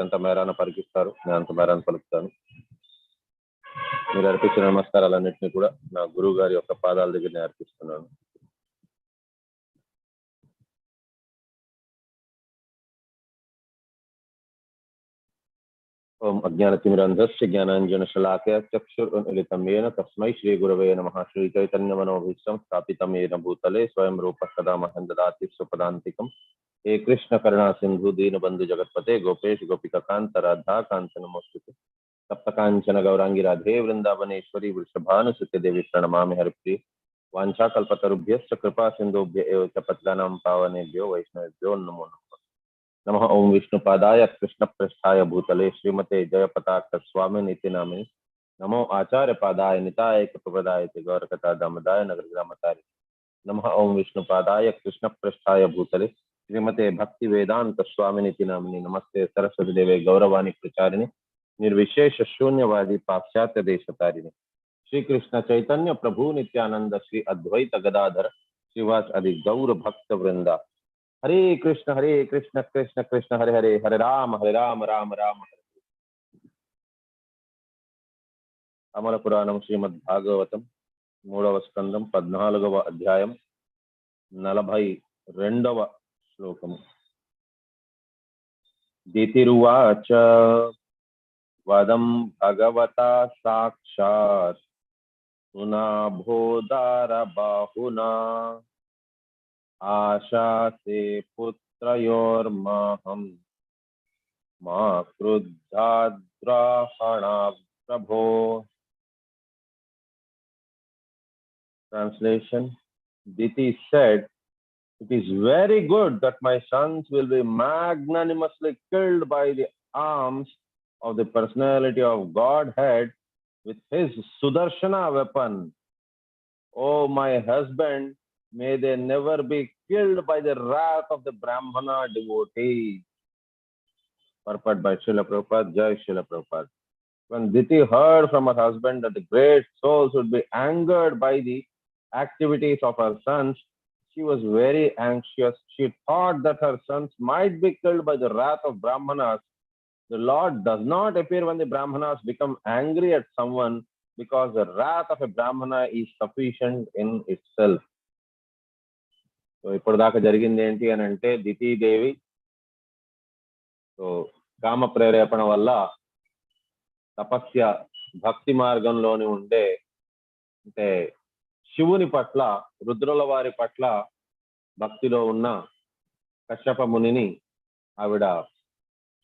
ఎంత మేరాన పరికిస్తారు, నేను అంత మేరాన పలుకుతాను. మీరు అర్పించిన నమస్కారాలన్నింటినీ కూడా నా గురువు గారి యొక్క పాదాల దగ్గర నేను అర్పిస్తున్నాను. ఓం అజ్ఞానతిమిరంధస్య జ్ఞానాంజనశలాకయ చక్షురున్మిలితం येन తస్మై శ్రీ గురవే నమః. శ్రీ చైతన్యమనోభీష్టం స్థాపితం येन భూతలే స్వయం రూపः సదా మహ్యం దదాతి స్వపదాంతికం. हे कृष्ण करुणा सिंधु दीनबंधु जगत्पते गोपेश गोपिकांत राधा कांत नमोस्तुते. सप्तकांचन गौरांगी राधे वृंदावनेश्वरी वृषभानुसुते देवी प्रणमामि हरिप्रिये. वाञ्छाकल्पतरुभ्यश्च कृपा सिन्धुभ्य एव च पतितानां पावनेभ्यो वैष्णवेभ्यो नमो नमः. नमः ओं विष्णुपादाय कृष्णप्रेष्ठाय भूतले श्रीमते जयपताक स्वामिनीति नामिने. नमो आचार्य पादाय निताय कृपप्रदाय गौरकथा दामदाय नगरग्रामतारि. नमः ओं विष्णुपादाय कृष्णप्रेष्ठाय भूतले श्रीमते भक्ति वेदांत स्वामिनीति नामिने. नमस्ते सरस्वती देवे गौरवाणी प्रचारिणे निर्विशेष शून्यवादी पाश्चात्य देशतारिणे. श्री कृष्ण चैतन्य प्रभु नित्यानंद श्री अद्वैत गदाधर श्रीवास आदि गौर भक्त वृंदा. हरे कृष्ण कृष्ण कृष्ण हरे हरे, हरे राम राम राम हरे. अमल पुराणम श्रीमद् भागवतम 3వ స్కందం 14వ అధ్యాయం 42వ శ్లోకము. దితిరువాచ వదం భగవతా సాక్షాత్ సునాభోదార బాహునా ఆశాసే పుత్రయోర్మహం మా క్రుద్ధాద్రాహణా ప్రభో. Translation: Diti said, "It is very good that my sons will be magnanimously killed by the arms of the personality of Godhead with his Sudarshana weapon. Oh, my husband, may they never be killed by the wrath of the Brahmana devotees." Purport by Srila Prabhupada. Jai Srila Prabhupada. When Diti heard from her husband that the great souls would be angered by the activities of her sons, she was very anxious. She thought that her sons might be killed by the wrath of Brahmanas. The Lord does not appear when the Brahmanas become angry at someone, because the wrath of a Brahmana is sufficient in itself. So ఇప్పటిదాకా జరిగింది ఏంటి అని అంటే, దితీదేవి కామ ప్రేరేపణ వల్ల తపస్య భక్తి మార్గంలోని ఉండే అంటే శివుని పట్ల, రుద్రుల వారి పట్ల భక్తిలో ఉన్న కశ్యప మునిని ఆవిడ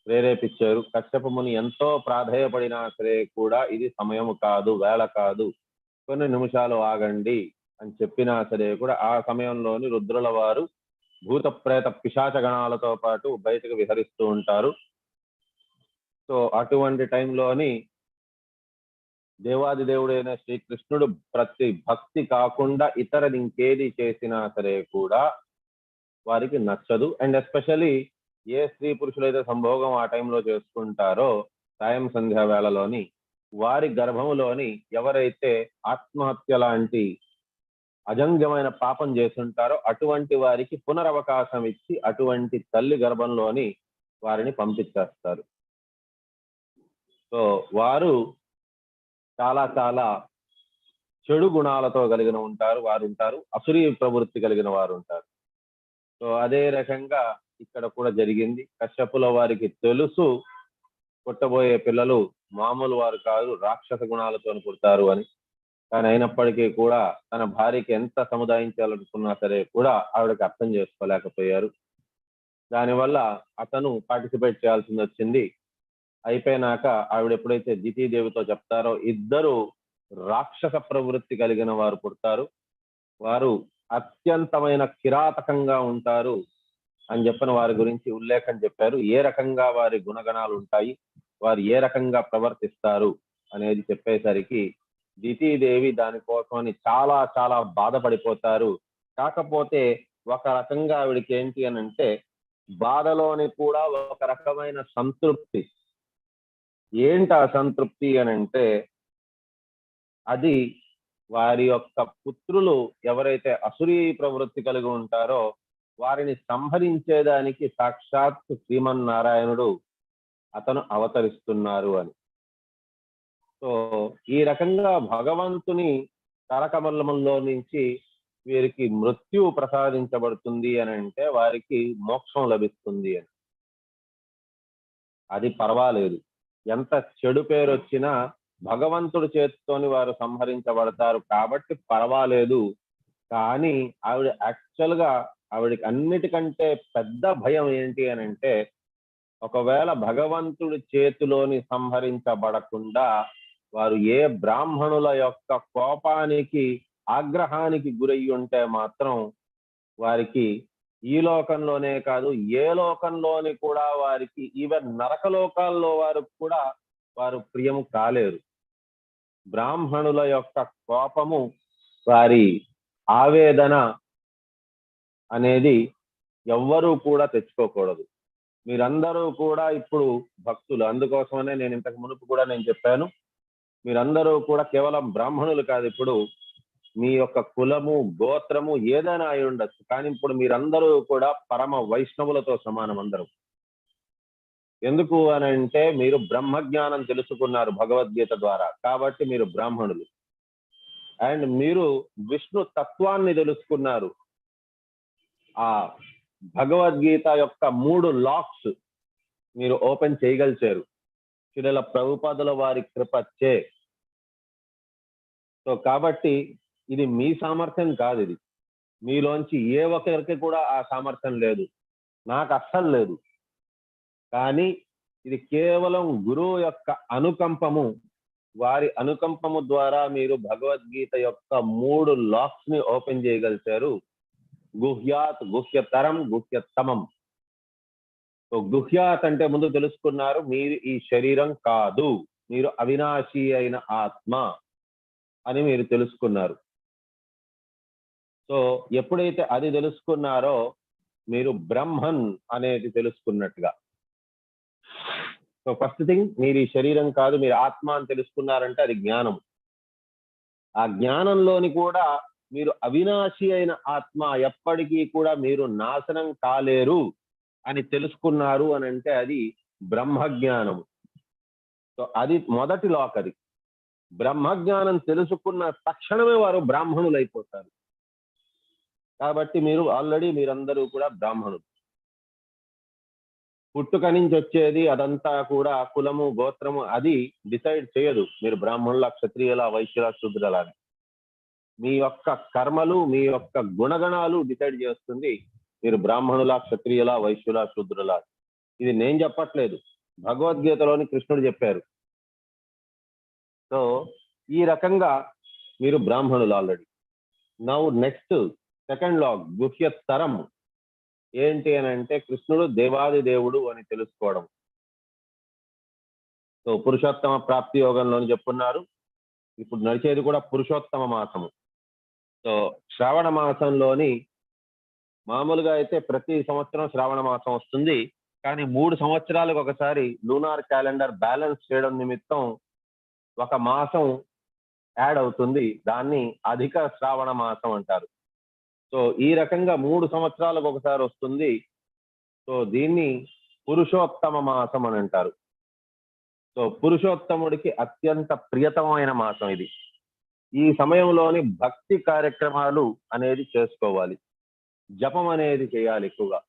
ప్రేరేపించారు. కశ్యప ముని ఎంతో ప్రాధేయపడినా సరే కూడా ఇది సమయం కాదు, వేళ కాదు, కొన్ని నిమిషాలు ఆగండి అని చెప్పినా సరే కూడా ఆ సమయంలోని రుద్రుల వారు భూత ప్రేత పిశాచ గణాలతో పాటు బయటకు విహరిస్తూ ఉంటారు. సో అటువంటి టైంలోని దేవాది దేవుడైన శ్రీకృష్ణుడు ప్రతి భక్తి కాకుండా ఇతరది ఇంకేది చేసినా సరే కూడా వారికి నచ్చదు. అండ్ ఎస్పెషలీ ఏ స్త్రీ పురుషులైతే సంభోగం ఆ టైంలో చేసుకుంటారో సాయం సంధ్యా వేళలోని వారి గర్భంలోని ఎవరైతే ఆత్మహత్య లాంటి అజంగమైన పాపం చేస్తుంటారో అటువంటి వారికి పునరవకాశం ఇచ్చి అటువంటి తల్లి గర్భంలోని వారిని పంపించేస్తారు. సో వారు చాలా చాలా చెడు గుణాలతో కలిగిన వారు ఉంటారు, అసురీ ప్రవృత్తి కలిగిన వారు ఉంటారు. సో అదే రకంగా ఇక్కడ కూడా జరిగింది. కశ్యపుల వారికి తెలుసు పుట్టబోయే పిల్లలు మామూలు వారు కాదు, రాక్షస గుణాలతో పుడతారు అని. కానీ అయినప్పటికీ కూడా తన భార్యకి ఎంత సముదాయించాలనుకున్నా సరే కూడా ఆవిడకి అర్థం చేసుకోలేకపోయారు. దానివల్ల అతను పార్టిసిపేట్ చేయాల్సింది వచ్చింది. అయిపోయినాక ఆవిడ ఎప్పుడైతే దితీదేవితో చెప్తారో ఇద్దరు రాక్షస ప్రవృత్తి కలిగిన వారు పుడతారు, వారు అత్యంతమైన కిరాతకంగా ఉంటారు అని చెప్పిన వారి గురించి ఉల్లేఖం చెప్పారు. ఏ రకంగా వారి గుణగణాలు ఉంటాయి, వారు ఏ రకంగా ప్రవర్తిస్తారు అనేది చెప్పేసరికి దితీదేవి దానికోసమని చాలా చాలా బాధపడిపోతారు. కాకపోతే ఒక రకంగా ఆవిడకి ఏంటి అని అంటే బాధలోని కూడా ఒక రకమైన సంతృప్తి. ఏంటి ఆ సంతృప్తి అని అంటే అది వారి యొక్క పుత్రులు ఎవరైతే అసురీ ప్రవృత్తి కలిగి ఉంటారో వారిని సంహరించేదానికి సాక్షాత్ శ్రీమన్నారాయణుడు అతను అవతరిస్తున్నారు అని. సో ఈ రకంగా భగవంతుని కరకమలంలో నుంచి వీరికి మృత్యు ప్రసాదించబడుతుంది అని అంటే వారికి మోక్షం లభిస్తుంది అని. అది పర్వాలేదు, ఎంత చెడు పేరు వచ్చినా భగవంతుడి చేతితోని వారు సంహరించబడతారు కాబట్టి పర్వాలేదు. కానీ ఆవిడ యాక్చువల్ గా ఆవిడకి అన్నిటికంటే పెద్ద భయం ఏంటి అని అంటే, ఒకవేళ భగవంతుడి చేతిలోని సంహరించబడకుండా వారు ఏ బ్రాహ్మణుల యొక్క కోపానికి ఆగ్రహానికి గురయ్యి ఉంటే మాత్రం వారికి ఈ లోకంలోనే కాదు ఏ లోకంలోని కూడా వారికి ఈవెన్ నరకలోకాల్లో వారు కూడా వారు ప్రియము కాలేరు. బ్రాహ్మణుల యొక్క కోపము, వారి ఆవేదన అనేది ఎవ్వరూ కూడా తెచ్చుకోకూడదు. మీరందరూ కూడా ఇప్పుడు భక్తులు, అందుకోసమనే నేను ఇంతకు మునుపు కూడా నేను చెప్పాను, మీరందరూ కూడా కేవలం బ్రాహ్మణులు కాదు, ఇప్పుడు మీ యొక్క కులము గోత్రము ఏదైనా అయి ఉండొచ్చు, కానీ ఇప్పుడు మీరందరూ కూడా పరమ వైష్ణవులతో సమానం అందరూ. ఎందుకు అని అంటే మీరు బ్రహ్మజ్ఞానం తెలుసుకున్నారు భగవద్గీత ద్వారా, కాబట్టి మీరు బ్రాహ్మణులు. అండ్ మీరు విష్ణు తత్వాన్ని తెలుసుకున్నారు. ఆ భగవద్గీత యొక్క 3 లాక్స్ మీరు ఓపెన్ చేయగలిచారు శ్రీల ప్రభుపాదుల వారి కృపచ్చే. సో కాబట్టి ఇది మీ సామర్థ్యం కాదు, ఇది మీలోంచి ఏ ఒక్కరికి కూడా ఆ సామర్థ్యం లేదు, నాకు అస్సలు లేదు. కానీ ఇది కేవలం గురువు యొక్క అనుకంపము, వారి అనుకంపము ద్వారా మీరు భగవద్గీత యొక్క 3 లాక్స్ ని ఓపెన్ చేయగలిచారు. గుహ్యాత్, గుహ్యతరం, గుహ్యతమం. సో గుహ్యాత్ అంటే ముందు తెలుసుకున్నారు, మీరు ఈ శరీరం కాదు, మీరు అవినాశి అయిన ఆత్మ అని మీరు తెలుసుకున్నారు. సో ఎప్పుడైతే అది తెలుసుకున్నారో మీరు బ్రహ్మన్ అనేది తెలుసుకున్నట్టుగా. సో ఫస్ట్ థింగ్, మీరు ఈ శరీరం కాదు, మీరు ఆత్మ అని తెలుసుకున్నారంటే అది జ్ఞానం. ఆ జ్ఞానంలోని కూడా మీరు అవినాశి అయిన ఆత్మ, ఎప్పటికీ కూడా మీరు నాశనం కాలేరు అని తెలుసుకున్నారు అని అంటే అది బ్రహ్మజ్ఞానం. సో అది మొదటి లాక్. అది బ్రహ్మజ్ఞానం తెలుసుకున్న తక్షణమే వారు బ్రాహ్మణులు అయిపోతారు. కాబట్టి మీరు ఆల్రెడీ మీరందరూ కూడా బ్రాహ్మణులు. పుట్టుక నుంచి వచ్చేది అదంతా కూడా కులము గోత్రము అది డిసైడ్ చేయదు మీరు బ్రాహ్మణుల, క్షత్రియుల, వైశ్యుల, శూద్రుల. మీ యొక్క కర్మలు, మీ యొక్క గుణగణాలు డిసైడ్ చేస్తుంది మీరు బ్రాహ్మణుల, క్షత్రియుల, వైశ్యుల, శూద్రుల. ఇది నేను చెప్పట్లేదు, భగవద్గీతలోని కృష్ణుడు చెప్పారు. సో ఈ రకంగా మీరు బ్రాహ్మణులు ఆల్రెడీ. నౌ నెక్స్ట్ సెకండ్ లాగ్ గుహ్యతరం ఏంటి అని అంటే కృష్ణుడు దేవాది దేవుడు అని తెలుసుకోవడం. సో పురుషోత్తమ ప్రాప్తి యోగంలోని చెప్పున్నారు. ఇప్పుడు నడిచేది కూడా పురుషోత్తమ మాసము. సో శ్రావణ మాసంలోని మామూలుగా అయితే ప్రతి సంవత్సరం శ్రావణ మాసం వస్తుంది, కానీ 3 సంవత్సరాలకు ఒకసారి లూనార్ క్యాలెండర్ బ్యాలెన్స్ చేయడం నిమిత్తం ఒక మాసం యాడ్ అవుతుంది, దాన్ని అధిక శ్రావణ మాసం అంటారు. సో ఈ రకంగా 3 సంవత్సరాలకు ఒకసారి వస్తుంది. సో దీన్ని పురుషోత్తమ మాసం అని అంటారు. సో పురుషోత్తముడికి అత్యంత ప్రియతమైన మాసం ఇది. ఈ సమయంలోని భక్తి కార్యక్రమాలు అనేది చేసుకోవాలి, జపం అనేది చేయాలి ఎక్కువగా.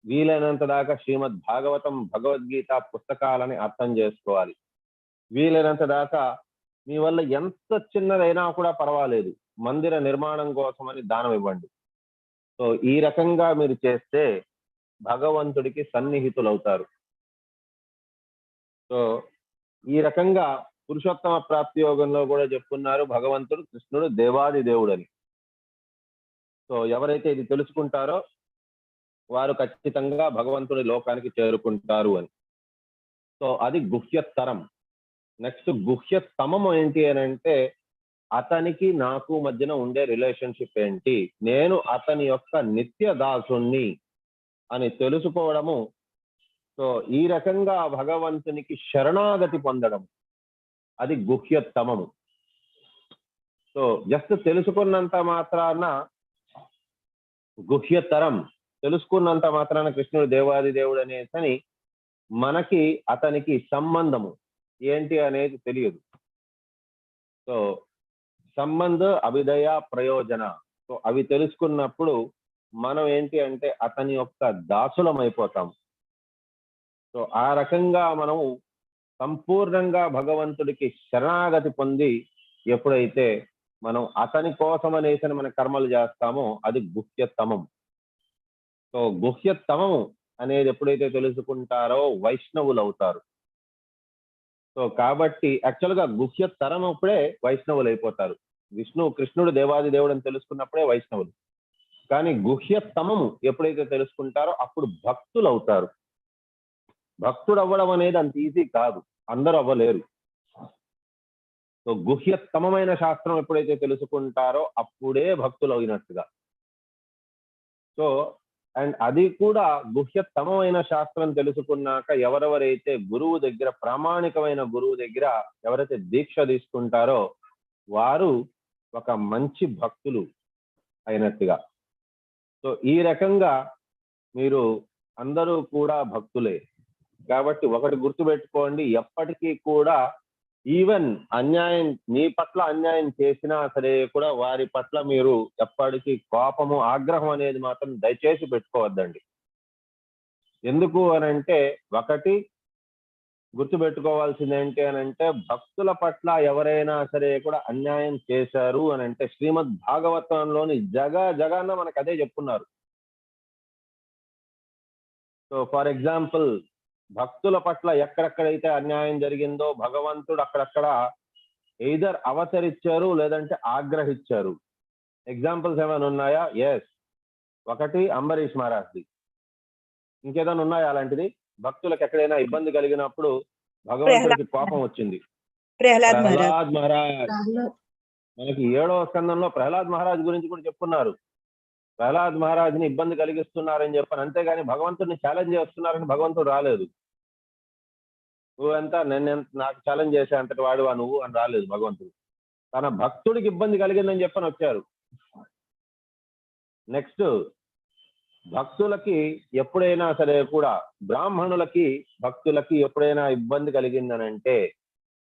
వీలైనంత దాకా శ్రీమద్ భాగవతం, భగవద్గీత పుస్తకాలని అర్థం చేసుకోవాలి. వీలైనంత దాకా మీ వల్ల ఎంత చిన్నదైనా కూడా పర్వాలేదు, మందిర నిర్మాణం కోసమని దానం ఇవ్వండి. సో ఈ రకంగా మీరు చేస్తే భగవంతుడికి సన్నిహితులవుతారు. సో ఈ రకంగా పురుషోత్తమ ప్రాప్తి యోగంలో కూడా చెప్పున్నారు భగవంతుడు కృష్ణుడు దేవాది దేవుడు అని. సో ఎవరైతే ఇది తెలుసుకుంటారో వారు ఖచ్చితంగా భగవంతుడి లోకానికి చేరుకుంటారు అని. సో అది గుహ్యతరం. నెక్స్ట్ గుహ్యతమం ఏంటి అని అంటే అతనికి నాకు మధ్యన ఉండే రిలేషన్షిప్ ఏంటి, నేను అతని యొక్క నిత్య దాసుణ్ణి అని తెలుసుకోవడము. సో ఈ రకంగా భగవంతునికి శరణాగతి పొందడం, అది గుహ్యతమము. సో జస్ట్ తెలుసుకున్నంత మాత్రాన గుహ్యతరం, తెలుసుకున్నంత మాత్రాన కృష్ణుడు దేవాది దేవుడు అనేసి మనకి అతనికి సంబంధము ఏంటి అనేది తెలియదు. సో సంబంధ, అభిదయ, ప్రయోజన, సో అవి తెలుసుకున్నప్పుడు మనం ఏంటి అంటే అతని యొక్క దాసులం అయిపోతాం. సో ఆ రకంగా మనము సంపూర్ణంగా భగవంతుడికి శరణాగతి పొంది ఎప్పుడైతే మనం అతని కోసం అనేసి మన కర్మలు చేస్తామో అది గుహ్యతమం. సో గుహ్యతమము అనేది ఎప్పుడైతే తెలుసుకుంటారో వైష్ణవులు అవుతారు. సో కాబట్టి యాక్చువల్గా గుహ్యతరం అప్పుడే వైష్ణవులు అయిపోతారు. కృష్ణుడు దేవాది దేవుడు అని తెలుసుకున్నప్పుడే వైష్ణవులు. కానీ గుహ్యతమము ఎప్పుడైతే తెలుసుకుంటారో అప్పుడు భక్తులు అవుతారు. భక్తుడు అవ్వడం అనేది అంత ఈజీ కాదు, అందరూ అవ్వలేరు. సో గుహ్యతమమైన శాస్త్రం ఎప్పుడైతే తెలుసుకుంటారో అప్పుడే భక్తులు అయినట్టుగా. సో అండ్ అది కూడా గుహ్యతమమైన శాస్త్రం తెలుసుకున్నాక ఎవరెవరైతే గురువు దగ్గర, ప్రామాణికమైన గురువు దగ్గర ఎవరైతే దీక్ష తీసుకుంటారో వారు ఒక మంచి భక్తులు అయినట్టుగా. సో ఈ రకంగా మీరు అందరూ కూడా భక్తులే. కాబట్టి ఒకటి గుర్తుపెట్టుకోండి, ఎప్పటికీ కూడా ఈవెన్ అన్యాయం, మీ పట్ల అన్యాయం చేసినా సరే కూడా వారి పట్ల మీరు ఎప్పటికీ కోపము, ఆగ్రహం అనేది మాత్రం దయచేసి పెట్టుకోవద్దండి. ఎందుకు అనంటే ఒకటి గుర్తుపెట్టుకోవాల్సింది ఏంటి అనంటే భక్తుల పట్ల ఎవరైనా సరే కూడా అన్యాయం చేశారు అనంటే శ్రీమద్ భాగవతంలోని జగాన మనకు అదే చెప్పున్నారు. సో ఫర్ ఎగ్జాంపుల్ భక్తుల పట్ల ఎక్కడెక్కడైతే అన్యాయం జరిగిందో భగవంతుడు అక్కడక్కడ ఎయిదర్ అవతరించారు లేదంటే ఆగ్రహించారు. ఎగ్జాంపుల్స్ ఏమైనా ఉన్నాయా? ఎస్. ఒకటి అంబరీష్ మహారాజ్ది. ఇంకేదైనా ఉన్నాయా అలాంటిది? భక్తులకు ఎక్కడైనా ఇబ్బంది కలిగినప్పుడు భగవంతుడికి కోపం వచ్చింది. ప్రహ్లాద్ మహారాజ్, మనకి 7వ స్కందంలో ప్రహ్లాద్ మహారాజ్ గురించి కూడా చెప్పున్నారు. ప్రహ్లాద్ మహారాజ్ని ఇబ్బంది కలిగిస్తున్నారని చెప్పాను, అంతేగాని భగవంతుడిని ఛాలెంజ్ చేస్తున్నారని భగవంతుడు రాలేదు. నువ్వెంత, నాకు ఛాలెంజ్ చేసే అంతటి వాడువా నువ్వు అని రాలేదు భగవంతుడు. తన భక్తుడికి ఇబ్బంది కలిగిందని చెప్పని వచ్చారు. నెక్స్ట్, భక్తులకి ఎప్పుడైనా సరే కూడా, బ్రాహ్మణులకి భక్తులకి ఎప్పుడైనా ఇబ్బంది కలిగిందనంటే,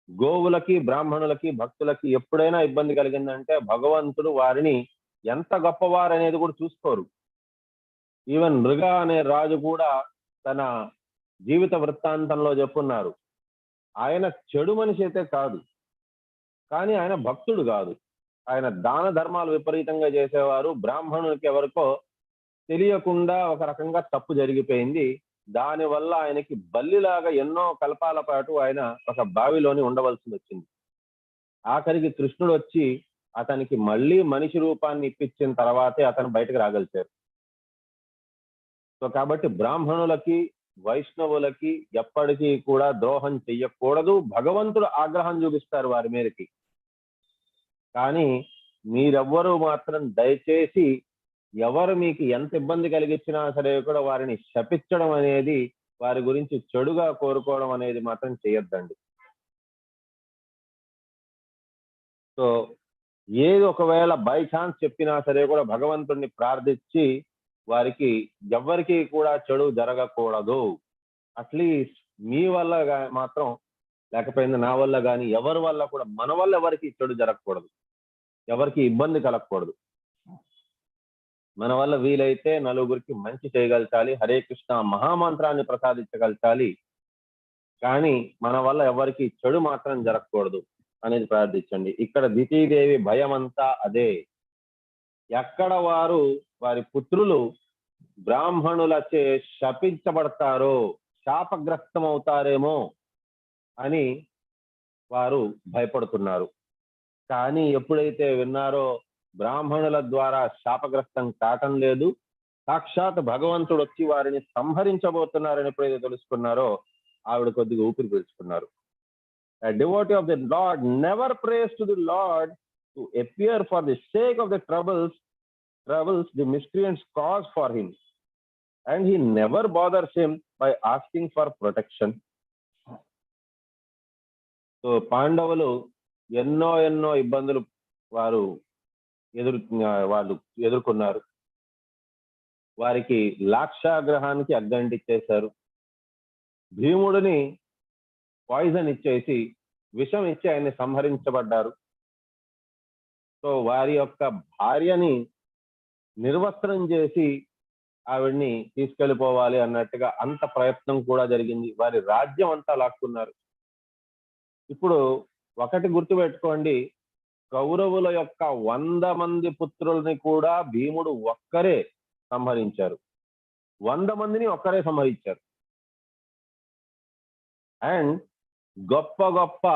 గోవులకి బ్రాహ్మణులకి భక్తులకి ఎప్పుడైనా ఇబ్బంది కలిగిందంటే భగవంతుడు వారిని ఎంత గొప్పవారు అనేది కూడా చూసుకోరు. ఈవెన్ మృగ అనే రాజు కూడా తన జీవిత వృత్తాంతంలో చెప్పున్నారు, ఆయన చెడు మనిషి అయితే కాదు, కానీ ఆయన భక్తుడు కాదు. ఆయన దాన ధర్మాలు విపరీతంగా చేసేవారు. బ్రాహ్మణులకి ఎవరికో తెలియకుండా ఒక రకంగా తప్పు జరిగిపోయింది. దానివల్ల ఆయనకి బల్లిలాగా ఎన్నో కల్పాల పాటు ఆయన ఒక బావిలోని ఉండవలసి వచ్చింది. ఆఖరికి కృష్ణుడు వచ్చి అతనికి మళ్ళీ మనిషి రూపాన్ని ఇప్పించిన తర్వాతే అతను బయటకు రాగలిచారు. సో కాబట్టి బ్రాహ్మణులకి వైష్ణవులకి ఎప్పటికీ కూడా ద్రోహం చెయ్యకూడదు. భగవంతుడు ఆగ్రహం చూపిస్తారు వారి మీదకి, కానీ మీరెవ్వరూ మాత్రం దయచేసి ఎవరు మీకు ఎంత ఇబ్బంది కలిగించినా సరే కూడా వారిని శపించడం అనేది, వారి గురించి చెడుగా కోరుకోవడం అనేది మాత్రం చేయొద్దండి. సో ఏది ఒకవేళ బై ఛాన్స్ చెప్పినా సరే కూడా భగవంతుడిని ప్రార్థించి వారికి ఎవరికి కూడా చెడు జరగకూడదు. అట్లీస్ట్ మీ వల్ల మాత్రం, లేకపోయింది నా వల్ల కానీ ఎవరి వల్ల కూడా, మన వల్ల ఎవరికి చెడు జరగకూడదు, ఎవరికి ఇబ్బంది కలగకూడదు. మన వల్ల వీలైతే నలుగురికి మంచి చేయగలచాలి, హరే కృష్ణ మహామంత్రాన్ని ప్రసాదించగలచాలి, కానీ మన వల్ల ఎవరికి చెడు మాత్రం జరగకూడదు అనేది ప్రార్థించండి. ఇక్కడ దితీదేవి భయం అంతా అదే. ఎక్కడ వారి పుత్రులు బ్రాహ్మణులచే శపించబడతారో, శాపగ్రస్తం అవుతారేమో అని వారు భయపడుతున్నారు. కానీ ఎప్పుడైతే విన్నారో బ్రాహ్మణుల ద్వారా శాపగ్రస్తం కావటం లేదు, సాక్షాత్ భగవంతుడు వచ్చి వారిని సంహరించబోతున్నారని ఎప్పుడైతే తెలుసుకున్నారో ఆవిడ కొద్దిగా ఊపిరి పీల్చుకున్నారు. A devotee of the Lord never prays to the Lord to appear for the sake of the troubles the miscreants cause for him, and he never bothers him by asking for protection. So పాండవులు ఎన్నో ఇబ్బందులు వాళ్ళు ఎదుర్కొన్నారు. వారికి లాక్షాగ్రహానికి అగ్గంటిచ్చేశారు. భీముడిని poison ఇచ్చేసి విషం ఇచ్చి ఆయన్ని సంహరించబడ్డారు. సో వారి యొక్క భార్యని నిర్వస్త్రం చేసి ఆవిడ్ని తీసుకెళ్లిపోవాలి అన్నట్టుగా అంత ప్రయత్నం కూడా జరిగింది. వారి రాజ్యం అంతా లాక్కున్నారు. ఇప్పుడు ఒకటి గుర్తుపెట్టుకోండి, కౌరవుల యొక్క 100 మంది పుత్రుల్ని కూడా భీముడు ఒక్కరే సంహరించారు. 100 మందిని ఒక్కరే సంహరించారు. అండ్ గొప్ప గొప్ప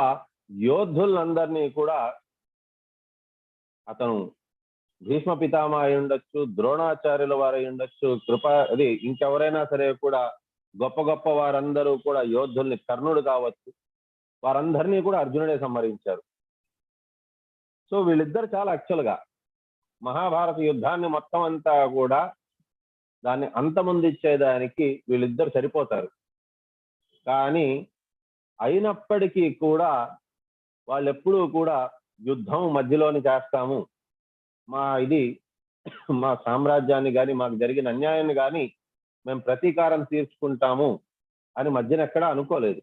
యోధులందరినీ కూడా అతను భీష్మ పితామహ అయి ఉండొచ్చు, ద్రోణాచార్యుల వారు అయి ఉండొచ్చు, అది ఇంకెవరైనా సరే కూడా గొప్ప గొప్ప వారందరూ కూడా యోధుల్ని, కర్ణుడు కావచ్చు, వారందరినీ కూడా అర్జునుడే సంహరించారు. సో వీళ్ళిద్దరు చాలా యాక్చువల్గా మహాభారత యుద్ధాన్ని మొత్తం అంతా కూడా దాన్ని అంతమొందించేదానికి వీళ్ళిద్దరు సరిపోతారు. కానీ అయినప్పటికీ కూడా వాళ్ళు ఎప్పుడూ కూడా యుద్ధం మధ్యలోని చేస్తాము, మా సామ్రాజ్యాన్ని కానీ మాకు జరిగిన అన్యాయాన్ని కానీ మేము ప్రతీకారం తీర్చుకుంటాము అని మధ్యన ఎక్కడా అనుకోలేదు.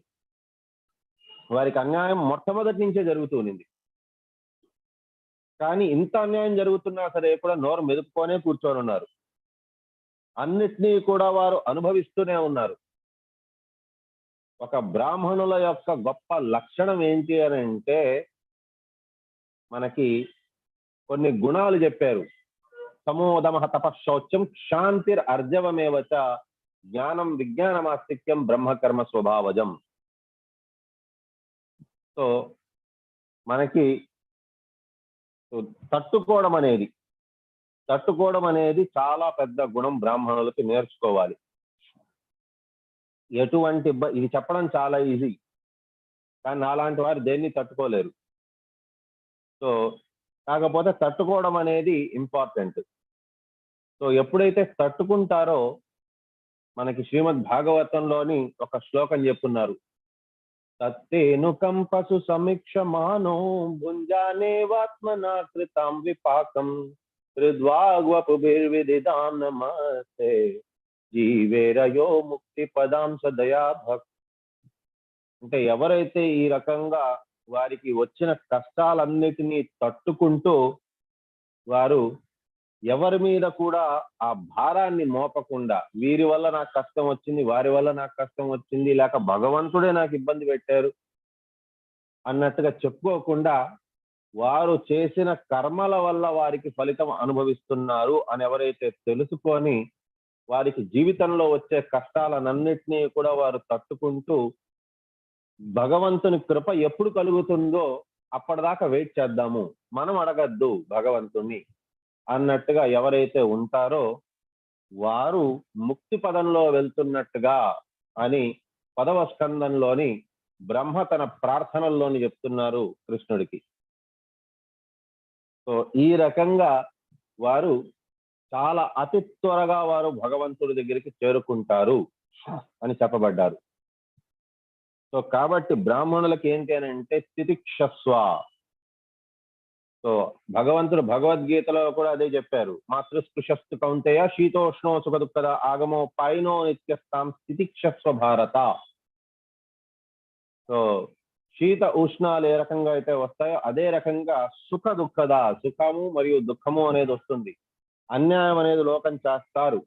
వారికి అన్యాయం మొట్టమొదటి నుంచే జరుగుతుంది. కానీ ఇంత అన్యాయం జరుగుతున్నా సరే కూడా నోరు మెదుపుకొనే కూర్చొని ఉన్నారు. అన్నిటినీ కూడా వారు అనుభవిస్తూనే ఉన్నారు. ఒక బ్రాహ్మణుల యొక్క గొప్ప లక్షణం ఏంటి అని అంటే మనకి కొన్ని గుణాలు చెప్పారు. సమోదమః తపశ్శౌచ్యం శాంతిర్ అర్జవమేవచ జ్ఞానం విజ్ఞానమాస్తిక్యం బ్రహ్మకర్మ స్వభావజం. సో మనకి తట్టుకోవడం అనేది చాలా పెద్ద గుణం బ్రాహ్మణులకి నేర్చుకోవాలి. ఇది చెప్పడం చాలా ఈజీ, కానీ నాలాంటి వారు దేన్ని తట్టుకోలేరు. సో కాకపోతే తట్టుకోవడం అనేది ఇంపార్టెంట్. సో ఎప్పుడైతే తట్టుకుంటారో, మనకి శ్రీమద్ భాగవతంలోని ఒక శ్లోకం చెప్పున్నారు, తత్తేను కంపసు సమీక్షమానో భుంజానేవాత్మనా కృతాం విపాకం హృద్వాగ్వపుభిర్విదిదాం నమస్తే జీవేరయో ముక్తి పదాం సదయా భక్. అంటే ఎవరైతే ఈ రకంగా వారికి వచ్చిన కష్టాలన్నిటినీ తట్టుకుంటూ వారు ఎవరి మీద కూడా ఆ భారాన్ని మోపకుండా, వీరి వల్ల నాకు కష్టం వచ్చింది, వారి వల్ల నాకు కష్టం వచ్చింది, లేక భగవంతుడే నాకు ఇబ్బంది పెట్టారు అన్నట్టుగా చెప్పుకోకుండా, వారు చేసిన కర్మల వల్ల వారికి ఫలితం అనుభవిస్తున్నారు అని ఎవరైతే తెలుసుకొని వారికి జీవితంలో వచ్చే కష్టాలన్నింటినీ కూడా వారు తట్టుకుంటూ భగవంతుని కృప ఎప్పుడు కలుగుతుందో అప్పటిదాకా వెయిట్ చేద్దాము, మనం అడగద్దు భగవంతుని అన్నట్టుగా ఎవరైతే ఉంటారో వారు ముక్తి పదంలో వెళ్తున్నట్టుగా అని 10వ స్కందంలోని బ్రహ్మ తన ప్రార్థనల్లోని చెప్తున్నారు కృష్ణుడికి. సో ఈ రకంగా వారు చాలా అతి త్వరగా వారు భగవంతుడి దగ్గరికి చేరుకుంటారు అని చెప్పబడ్డారు. సో కాబట్టి బ్రాహ్మణులకి ఏంటి అని అంటే తితిక్షస్వ. సో భగవంతుడు భగవద్గీతలో కూడా అదే చెప్పారు, మాతృస్పృశస్తు కౌంతేయ శీతోష్ణో సుఖ దుఃఖద ఆగమో పాయినో నిత్యస్థాం తితిక్షస్వ భారత. సో శీత ఉష్ణాలు ఏ రకంగా అయితే వస్తాయో అదే రకంగా సుఖ దుఃఖద, సుఖము మరియు దుఃఖము అనేది వస్తుంది. అన్యాయం అనేది లోకం చేస్తారు,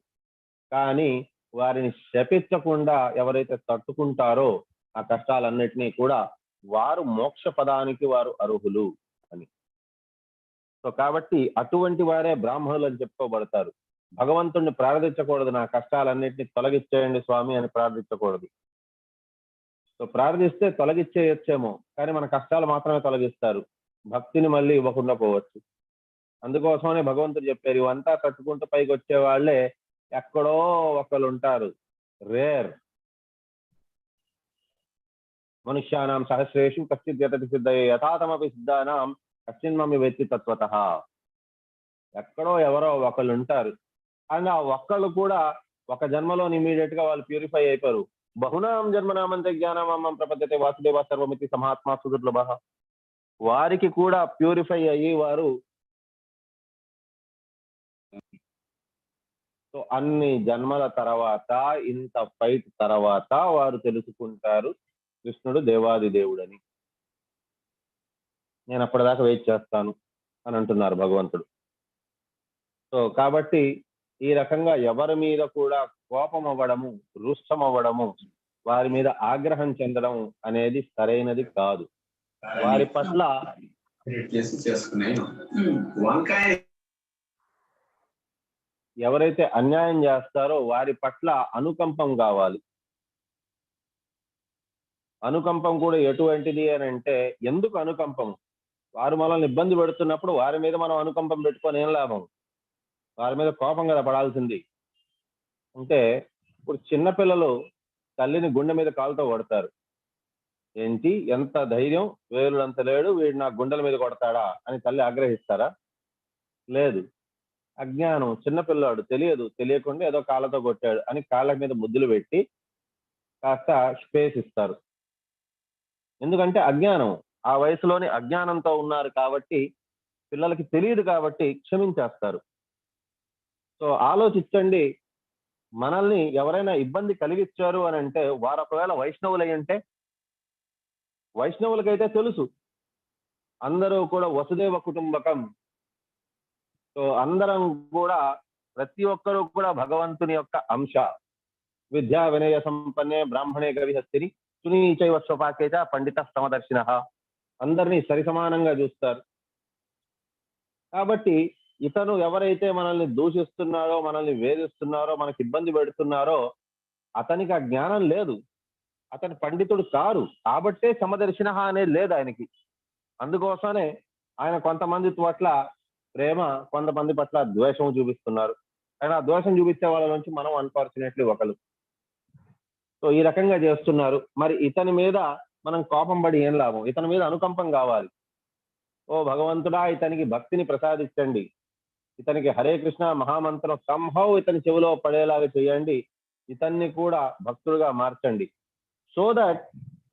కానీ వారిని శపించకుండా ఎవరైతే తట్టుకుంటారో ఆ కష్టాలన్నిటినీ కూడా వారు మోక్ష పదానికి వారు అర్హులు అని. సో కాబట్టి అటువంటి వారే బ్రాహ్మణులు అని చెప్పుకోబడతారు. భగవంతుణ్ణి ప్రార్థించకూడదు, నా కష్టాలన్నింటినీ తొలగించేయండి స్వామి అని ప్రార్థించకూడదు. సో ప్రార్థిస్తే తొలగించేయచ్చేమో, కానీ మన కష్టాలు మాత్రమే తొలగిస్తారు, భక్తిని మళ్ళీ ఇవ్వకుండా పోవచ్చు. అందుకోసమనే భగవంతుడు చెప్పారు, ఇవంతా తట్టుకుంటూ పైకి వచ్చే వాళ్ళే ఎక్కడో ఒకళ్ళు ఉంటారు, రేర్. మనుష్యానాం సహస్రేషు కశ్చిత్ యతతి సిద్ధయే యథాతమపి సిద్ధానాం కశ్చిన్మమి వేత్తి తత్వతః. ఎక్కడో ఎవరో ఒకళ్ళు ఉంటారు, అండ్ ఆ ఒక్కళ్ళు కూడా ఒక జన్మలోని ఇమీడియట్ గా వాళ్ళు ప్యూరిఫై అయిపోరు. బహునాం జన్మనామంతే జ్ఞానమం ప్రపద్యతే వాసుదేవ సర్వమితి సమహాత్మా సుదుర్లభః. వారికి కూడా ప్యూరిఫై అయ్యి వారు సో అన్ని జన్మల తర్వాత, ఇంత ఫైట్ తర్వాత వారు తెలుసుకుంటారు కృష్ణుడు దేవాది దేవుడని. నేను అప్పటిదాకా వెయిట్ చేస్తాను అని అంటున్నారు భగవంతుడు. సో కాబట్టి ఈ రకంగా ఎవరి మీద కూడా కోపం అవ్వడము, రుష్టం అవ్వడము, వారి మీద ఆగ్రహం చెందడం అనేది సరైనది కాదు. వారి పట్ల ఎవరైతే అన్యాయం చేస్తారో వారి పట్ల అనుకంపం కావాలి. అనుకంపం కూడా ఎటువంటిది అని అంటే, ఎందుకు అనుకంపం? వారు మనల్ని ఇబ్బంది పెడుతున్నప్పుడు వారి మీద మనం అనుకంపం పెట్టుకొని ఏం లాభం? వారి మీద కోపం కదా పడాల్సింది. అంటే ఇప్పుడు చిన్నపిల్లలు తల్లిని గుండె మీద కాలుతో కొడతారు. ఏంటి, ఎంత ధైర్యం, వేలుడంత లేడు, వీడు నా గుండెల మీద కొడతాడా అని తల్లి ఆగ్రహిస్తారా? లేదు. అజ్ఞానం, చిన్నపిల్లాడు, తెలియకుండా ఏదో కాళ్ళతో కొట్టాడు అని కాళ్ళ మీద ముద్దులు పెట్టి కాస్త స్పేస్ ఇస్తారు. ఎందుకంటే అజ్ఞానం, ఆ వయసులోని అజ్ఞానంతో ఉన్నారు కాబట్టి, పిల్లలకి తెలియదు కాబట్టి క్షమించేస్తారు. సో ఆలోచించండి, మనల్ని ఎవరైనా ఇబ్బంది కలిగించారు అని అంటే వారు ఒకవేళ వైష్ణవులై అంటే, వైష్ణవులకైతే తెలుసు అందరూ కూడా వసుదేవ కుటుంబకం. సో అందరం కూడా, ప్రతి ఒక్కరూ కూడా భగవంతుని యొక్క అంశ. విద్యా వినయ సంపన్నే బ్రాహ్మణే గవిహస్తిని సునీచైవ స్వపాకేచ పండిత సమదర్శిన. అందరినీ సరి సమానంగా చూస్తారు. కాబట్టి ఇతను ఎవరైతే మనల్ని దూషిస్తున్నారో, మనల్ని వేధిస్తున్నారో, మనకి ఇబ్బంది పెడుతున్నారో, అతనికి ఆ జ్ఞానం లేదు, అతను పండితుడు కారు. కాబట్టే సమదర్శిన అనేది లేదు ఆయనకి. అందుకోసమే ఆయన కొంతమంది పట్ల ప్రేమ, కొంతమంది పట్ల ద్వేషం చూపిస్తున్నారు. ఆయన ఆ ద్వేషం చూపించే వాళ్ళ నుంచి మనం అన్ఫార్చునేట్లీ ఒకరు. సో ఈ రకంగా చేస్తున్నారు. మరి ఇతని మీద మనం కోపం పడి ఏం లాభం? ఇతని మీద అనుకంపం కావాలి. ఓ భగవంతుడా, ఇతనికి భక్తిని ప్రసాదించండి, ఇతనికి హరే కృష్ణ మహామంత్రం సంహౌ ఇతని చెవిలో పడేలాగా చేయండి, ఇతన్ని కూడా భక్తుడుగా మార్చండి. సో దట్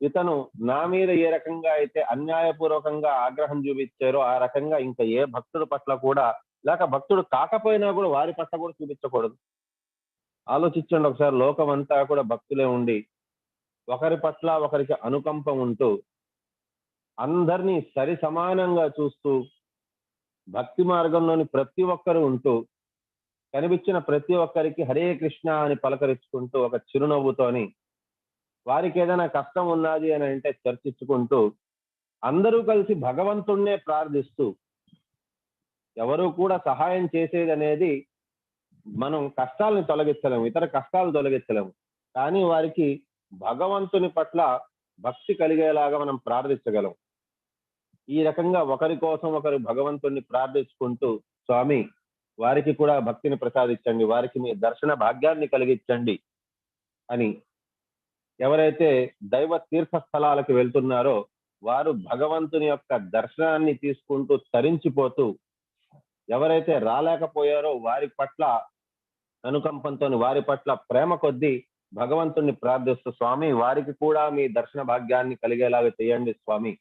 ఇతను నా మీద ఏ రకంగా అయితే అన్యాయపూర్వకంగా ఆగ్రహం చూపించారో ఆ రకంగా ఇంకా ఏ భక్తుడి పట్ల కూడా, లేక భక్తుడు కాకపోయినా కూడా వారి పట్ల కూడా చూపించకూడదు. ఆలోచించండి ఒకసారి, లోకం అంతా కూడా భక్తులే ఉండి ఒకరి పట్ల ఒకరికి అనుకంపం ఉంటూ, అందరినీ సరి సమానంగా చూస్తూ, భక్తి మార్గంలోని ప్రతి ఒక్కరు ఉంటూ, కనిపించిన ప్రతి ఒక్కరికి హరే కృష్ణ అని పలకరించుకుంటూ ఒక చిరునవ్వుతోని, వారికి ఏదైనా కష్టం ఉన్నది అని అంటే చర్చించుకుంటూ, అందరూ కలిసి భగవంతుణ్ణే ప్రార్థిస్తూ, ఎవరు కూడా సహాయం చేసేది అనేది, మనం కష్టాలను తొలగించలేము, ఇతర కష్టాలు తొలగించలేము, కానీ వారికి భగవంతుని పట్ల భక్తి కలిగేలాగా మనం ప్రార్థించగలం. ఈ రకంగా ఒకరి కోసం ఒకరు భగవంతుణ్ణి ప్రార్థించుకుంటూ, స్వామి వారికి కూడా భక్తిని ప్రసాదించండి, వారికి మీ దర్శన భాగ్యాన్ని కలిగించండి అని ఎవరైతే దైవ తీర్థ స్థలాలకు వెళ్తున్నారో వారు భగవంతుని యొక్క దర్శనాన్ని తీసుకుంటూ తరించిపోతూ, ఎవరైతే రాలేకపోయారో వారి పట్ల అనుకంపంతో, వారి పట్ల ప్రేమ కొద్దీ భగవంతుణ్ణి ప్రార్థిస్తూ, స్వామి వారికి కూడా మీ దర్శన భాగ్యాన్ని కలిగేలాగా చేయండి స్వామి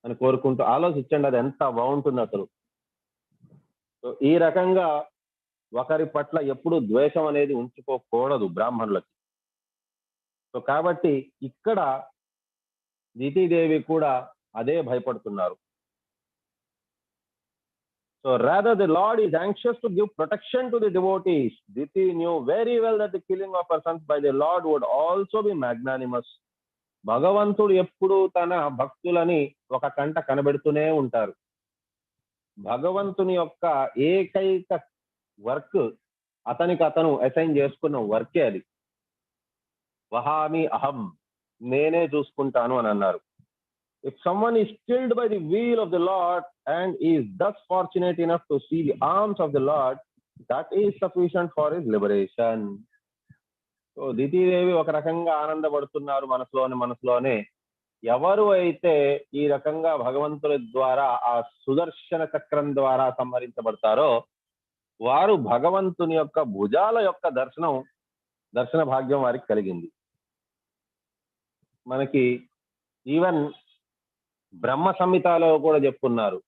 అని కోరుకుంటూ, ఆలోచించండి అది ఎంత బాగుంటుంది అసలు. ఈ రకంగా ఒకరి పట్ల ఎప్పుడు ద్వేషం అనేది ఉంచుకోకూడదు బ్రాహ్మణులకి. సో కాబట్టి ఇక్కడ దితీదేవి కూడా అదే భయపడుతున్నారు. So rather the Lord is anxious to give protection to the devotees. Diti knew very well that the killing of persons by the Lord would also be magnanimous. భగవంతుడు ఎప్పుడు తన భక్తులని ఒక కంట కనబెడుతూనే ఉంటారు. భగవంతుని యొక్క ఏకైక వర్క్ అతనికి అతను అసైన్ చేసుకున్న వర్కే అది. వహామి అహం, నేనే చూసుకుంటాను అని అన్నారు. If someone is killed by the will of the Lord and is thus fortunate enough to see the arms of the Lord, that is sufficient for his liberation. So Ditidevi ఒక రకంగా ఆనందపడుతున్నారు మనసులోనే. ఎవరు అయితే ఈ రకంగా భగవంతుడి ద్వారా ఆ సుదర్శన చక్రం ద్వారా సంహరించబడతారో వారు భగవంతుని యొక్క భుజాల యొక్క దర్శన భాగ్యం వారికి కలిగింది. మనకి ఈవెన్ బ్రహ్మ సంహితలో కూడా చెప్పుకున్నారు.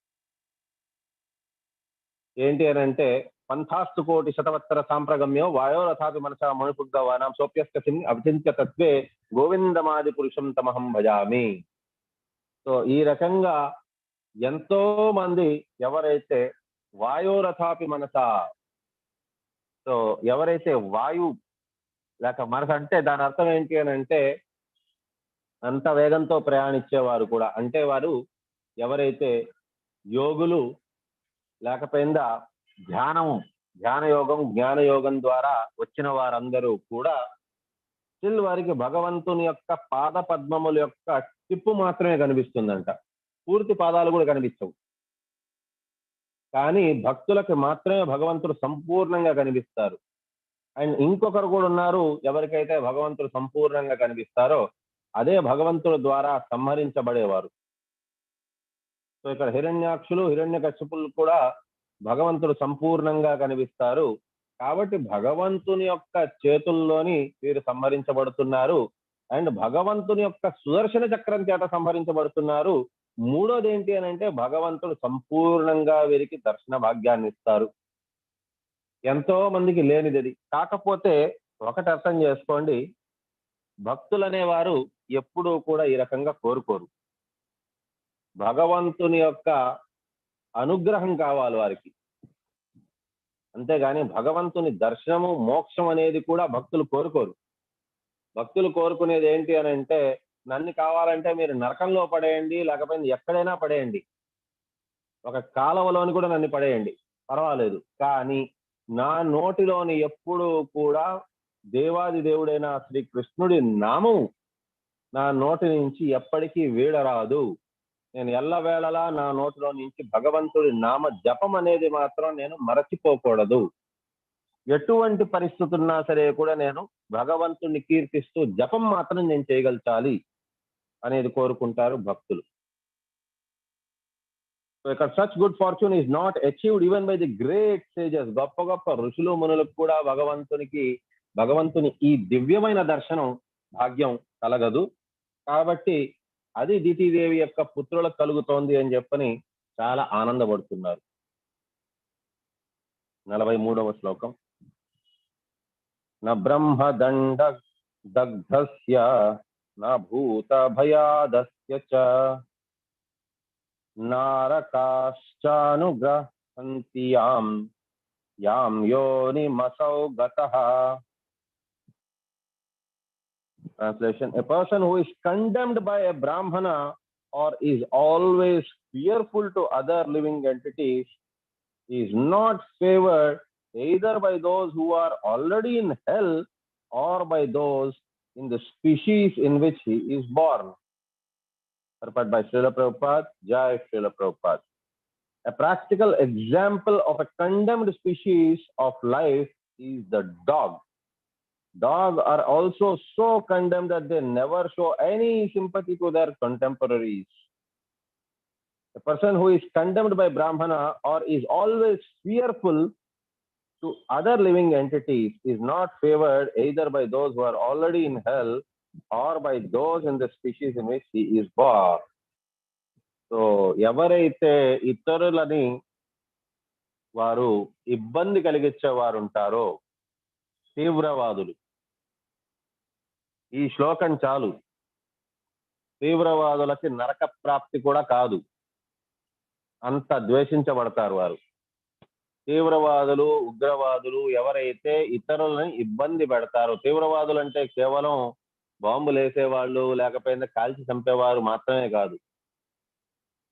ఏంటి అని అంటే, పంథాస్తు కోటి శతవత్తర సాంప్రగమ్యో వాయోరథాపి మనసా మణిపుగ్గవానాం సోప్యస్కసిం అవిచింత్య తత్వే గోవిందమాది పురుషం తమహం భజామి. సో ఈ రకంగా ఎంతో మంది ఎవరైతే వాయోరథాపి మనస, సో ఎవరైతే వాయు లేక మనసు అంటే దాని అర్థం ఏంటి అని అంటే అంత వేగంతో ప్రయాణించేవారు కూడా, అంటే వారు ఎవరైతే యోగులు లేకపోయిందా ధ్యాన యోగం జ్ఞాన యోగం ద్వారా వచ్చిన వారందరూ కూడా స్టిల్ వారికి భగవంతుని యొక్క పాద పద్మముల యొక్క టిప్పు మాత్రమే కనిపిస్తుందంట, పూర్తి పాదాలు కూడా కనిపించవు. కానీ భక్తులకు మాత్రమే భగవంతుడు సంపూర్ణంగా కనిపిస్తారు. అండ్ ఇంకొకరు కూడా ఉన్నారు, ఎవరికైతే భగవంతుడు సంపూర్ణంగా కనిపిస్తారో అదే భగవంతుడు ద్వారా సంహరించబడేవారు. సో ఇక్కడ హిరణ్యాక్షులు హిరణ్యకశిపులు కూడా భగవంతుడు సంపూర్ణంగా కనిపిస్తారు. కాబట్టి భగవంతుని యొక్క చేతుల్లోని వీరు సంహరించబడుతున్నారు. అండ్ భగవంతుని యొక్క సుదర్శన చక్రం చేత సంహరించబడుతున్నారు. మూడోది ఏంటి అని అంటే భగవంతుడు సంపూర్ణంగా వీరికి దర్శన భాగ్యాన్ని ఇస్తారు. ఎంతో మందికి లేనిది. కాకపోతే ఒకటి అర్థం చేసుకోండి, భక్తులు అనేవారు ఎప్పుడూ కూడా ఈ రకంగా కోరుకోరు. భగవంతుని యొక్క అనుగ్రహం కావాలి వారికి, అంతేగాని భగవంతుని దర్శనము మోక్షం అనేది కూడా భక్తులు కోరుకోరు. భక్తులు కోరుకునేది ఏంటి అని అంటే నన్ను కావాలంటే మీరు నరకంలో పడేయండి, లేకపోతే ఎక్కడైనా పడేయండి, ఒక కాలువలోని కూడా నన్ను పడేయండి, పర్వాలేదు, కానీ నా నోటిలోని ఎప్పుడూ కూడా దేవాది దేవుడైన శ్రీకృష్ణుడి నామం నా నోటి నుంచి ఎప్పటికీ వీడరాదు. నేను ఎల్లవేళలా నా నోటిలో నుంచి భగవంతుడి నామ జపం అనేది మాత్రం నేను మరచిపోకూడదు. ఎటువంటి పరిస్థితి ఉన్నా సరే కూడా నేను భగవంతుడిని కీర్తిస్తూ జపం మాత్రం నేను చేయగలచాలి అనేది కోరుకుంటారు భక్తులు. సో ఇక్కడ such good fortune is not achieved even by the great sages. గొప్ప గొప్ప ఋషులు మునులకు కూడా భగవంతుని ఈ దివ్యమైన దర్శనం భాగ్యం కలగదు. కాబట్టి అది దితిదేవి యొక్క పుత్రులకు కలుగుతోంది అని చెప్పని చాలా ఆనందపడుతున్నారు. 43వ శ్లోకం. న బ్రహ్మదండ దగ్ధస్య న భూత భయాదస్య చ నారకాశ్చానుగ్రహంతి యాం యోనిమసౌ గతః. Translation: a person who is condemned by a brahmana or is always fearful to other living entities is not favored either by those who are already in hell or by those in the species in which he is born. Purport by Srila Prabhupada. Jai Srila Prabhupada. A practical example of a condemned species of life is the dog. Dogs are also so condemned that they never show any sympathy to their contemporaries. A person who is condemned by Brahmana or is always fearful to other living entities is not favored either by those who are already in hell or by those in the species in which he is born. So, ఎవరైతే ఇతరులని వారు ఇబ్బంది కలిగించే వారు ఉంటారో తీవ్రవాదులు, ఈ శ్లోకం చాలు, తీవ్రవాదులకి నరక ప్రాప్తి కూడా కాదు, అంత ద్వేషించబడతారు వారు. తీవ్రవాదులు ఉగ్రవాదులు ఎవరైతే ఇతరులని ఇబ్బంది పెడతారో, తీవ్రవాదులు అంటే కేవలం బాంబులు వేసేవాళ్ళు లేకపోతే కాల్చి చంపేవారు మాత్రమే కాదు,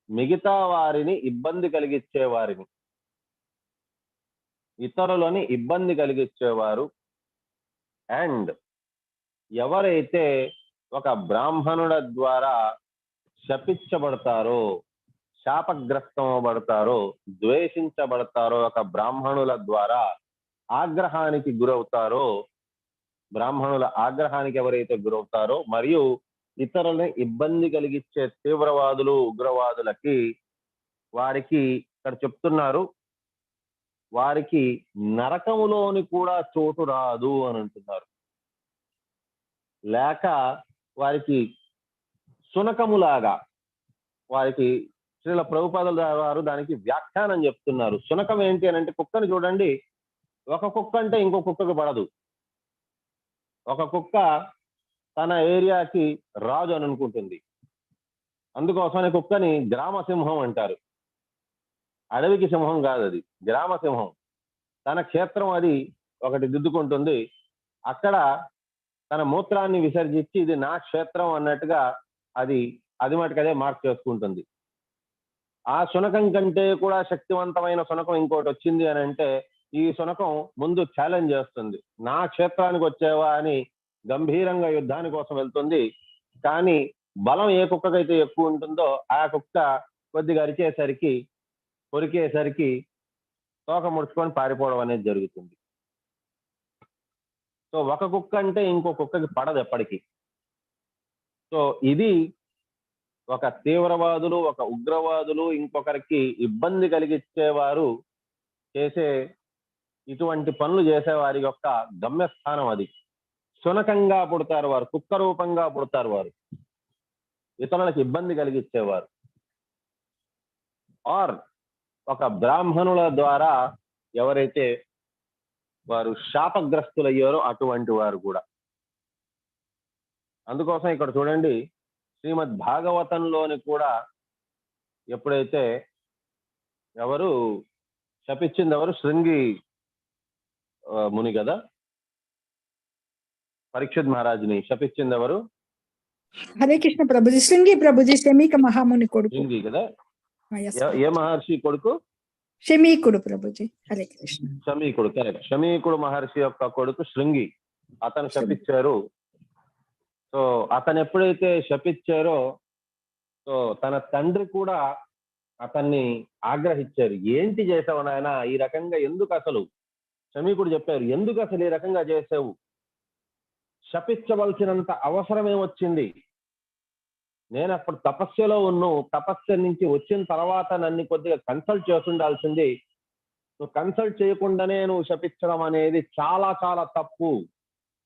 మిగతా వారిని ఇబ్బంది కలిగించేవారిని, ఇతరులని ఇబ్బంది కలిగించేవారు. అండ్ ఎవరైతే ఒక బ్రాహ్మణుల ద్వారా శపించబడతారో, శాపగ్రస్తమబడతారో, ద్వేషించబడతారో, ఒక బ్రాహ్మణుల ద్వారా ఆగ్రహానికి గురవుతారో, బ్రాహ్మణుల ఆగ్రహానికి ఎవరైతే గురవుతారో మరియు ఇతరులని ఇబ్బంది కలిగించే తీవ్రవాదులు ఉగ్రవాదులకి వారికి ఇక్కడ చెప్తున్నారు, వారికి నరకములోని కూడా చోటు రాదు అని అంటున్నారు. లేక వారికి సునకములాగా వారికి శ్రీల ప్రభుపాదుల వారు దానికి వ్యాఖ్యానం చెప్తున్నారు. శునకం ఏంటి అని అంటే, కుక్కని చూడండి, ఒక కుక్క అంటే ఇంకో కుక్కకు పడదు. ఒక కుక్క తన ఏరియాకి రాజు అని అనుకుంటుంది. అందుకోసమని కుక్కని గ్రామ సింహం అంటారు. అడవికి సింహం కాదు, అది గ్రామ సింహం. తన క్షేత్రం అది ఒకటి దిద్దుకుంటుంది. అక్కడ తన మూత్రాన్ని విసర్జించి ఇది నా క్షేత్రం అన్నట్టుగా అది మటుకదే మార్క్ చేసుకుంటుంది. ఆ శునకం కంటే కూడా శక్తివంతమైన శునకం ఇంకోటి వచ్చింది అని అంటే, ఈ శునకం ముందు ఛాలెంజ్ చేస్తుంది. నా క్షేత్రానికి వచ్చేవా అని గంభీరంగా యుద్ధాని కోసం వెళ్తుంది. కానీ బలం ఏ కుక్కకైతే ఎక్కువ ఉంటుందో ఆ కుక్క కొద్దిగా కొరికేసరికి తోక ముడుచుకొని పారిపోవడం అనేది జరుగుతుంది. సో ఒక కుక్క అంటే ఇంకో కుక్కకి పడదు ఎప్పటికీ. సో ఇది ఒక తీవ్రవాదులు, ఒక ఉగ్రవాదులు, ఇంకొకరికి ఇబ్బంది కలిగించేవారు చేసే ఇటువంటి పనులు చేసే వారి యొక్క గమ్యస్థానం అది. శునకంగా పుడతారు వారు, కుక్క రూపంగా పుడతారు వారు, ఇతరులకు ఇబ్బంది కలిగించేవారు. ఆర్ ఒక బ్రాహ్మణుల ద్వారా ఎవరైతే వారు శాపగ్రస్తులయ్యారో అటువంటి వారు కూడా. అందుకోసం ఇక్కడ చూడండి, శ్రీమద్ భాగవతంలోని కూడా ఎప్పుడైతే ఎవరు శపించింది, ఎవరు శృంగి ముని కదా, పరీక్షిత్ మహారాజుని శపించింది ఎవరు? హరే కృష్ణ ప్రభుజీ, శృంగి ప్రభుజీ, శమీక మహాముని కొడుకు. శృంగి కదా, ఏ మహర్షి కొడుకు? శమీకుడు ప్రభుజీ. హరే కృష్ణ. శమీకుడు, కరెక్ట్. శమీకుడు మహర్షి యొక్క కొడుకు శృంగి, అతను శపించారు. సో అతను ఎప్పుడైతే శపించారో, సో తన తండ్రి కూడా అతన్ని ఆగ్రహించారు. ఏంటి చేసావు నాయన, ఈ రకంగా ఎందుకు, అసలు శమీకుడు చెప్పారు, ఎందుకు అసలు ఈ రకంగా చేసావు, శపించవలసినంత అవసరం ఏమొచ్చింది, నేను అప్పుడు తపస్సులో తపస్సు నుంచి వచ్చిన తర్వాత నన్ను కొద్దిగా కన్సల్ట్ చేస్తుండాల్సింది, నువ్వు కన్సల్ట్ చేయకుండానే నువ్వు శపించడం అనేది చాలా చాలా తప్పు,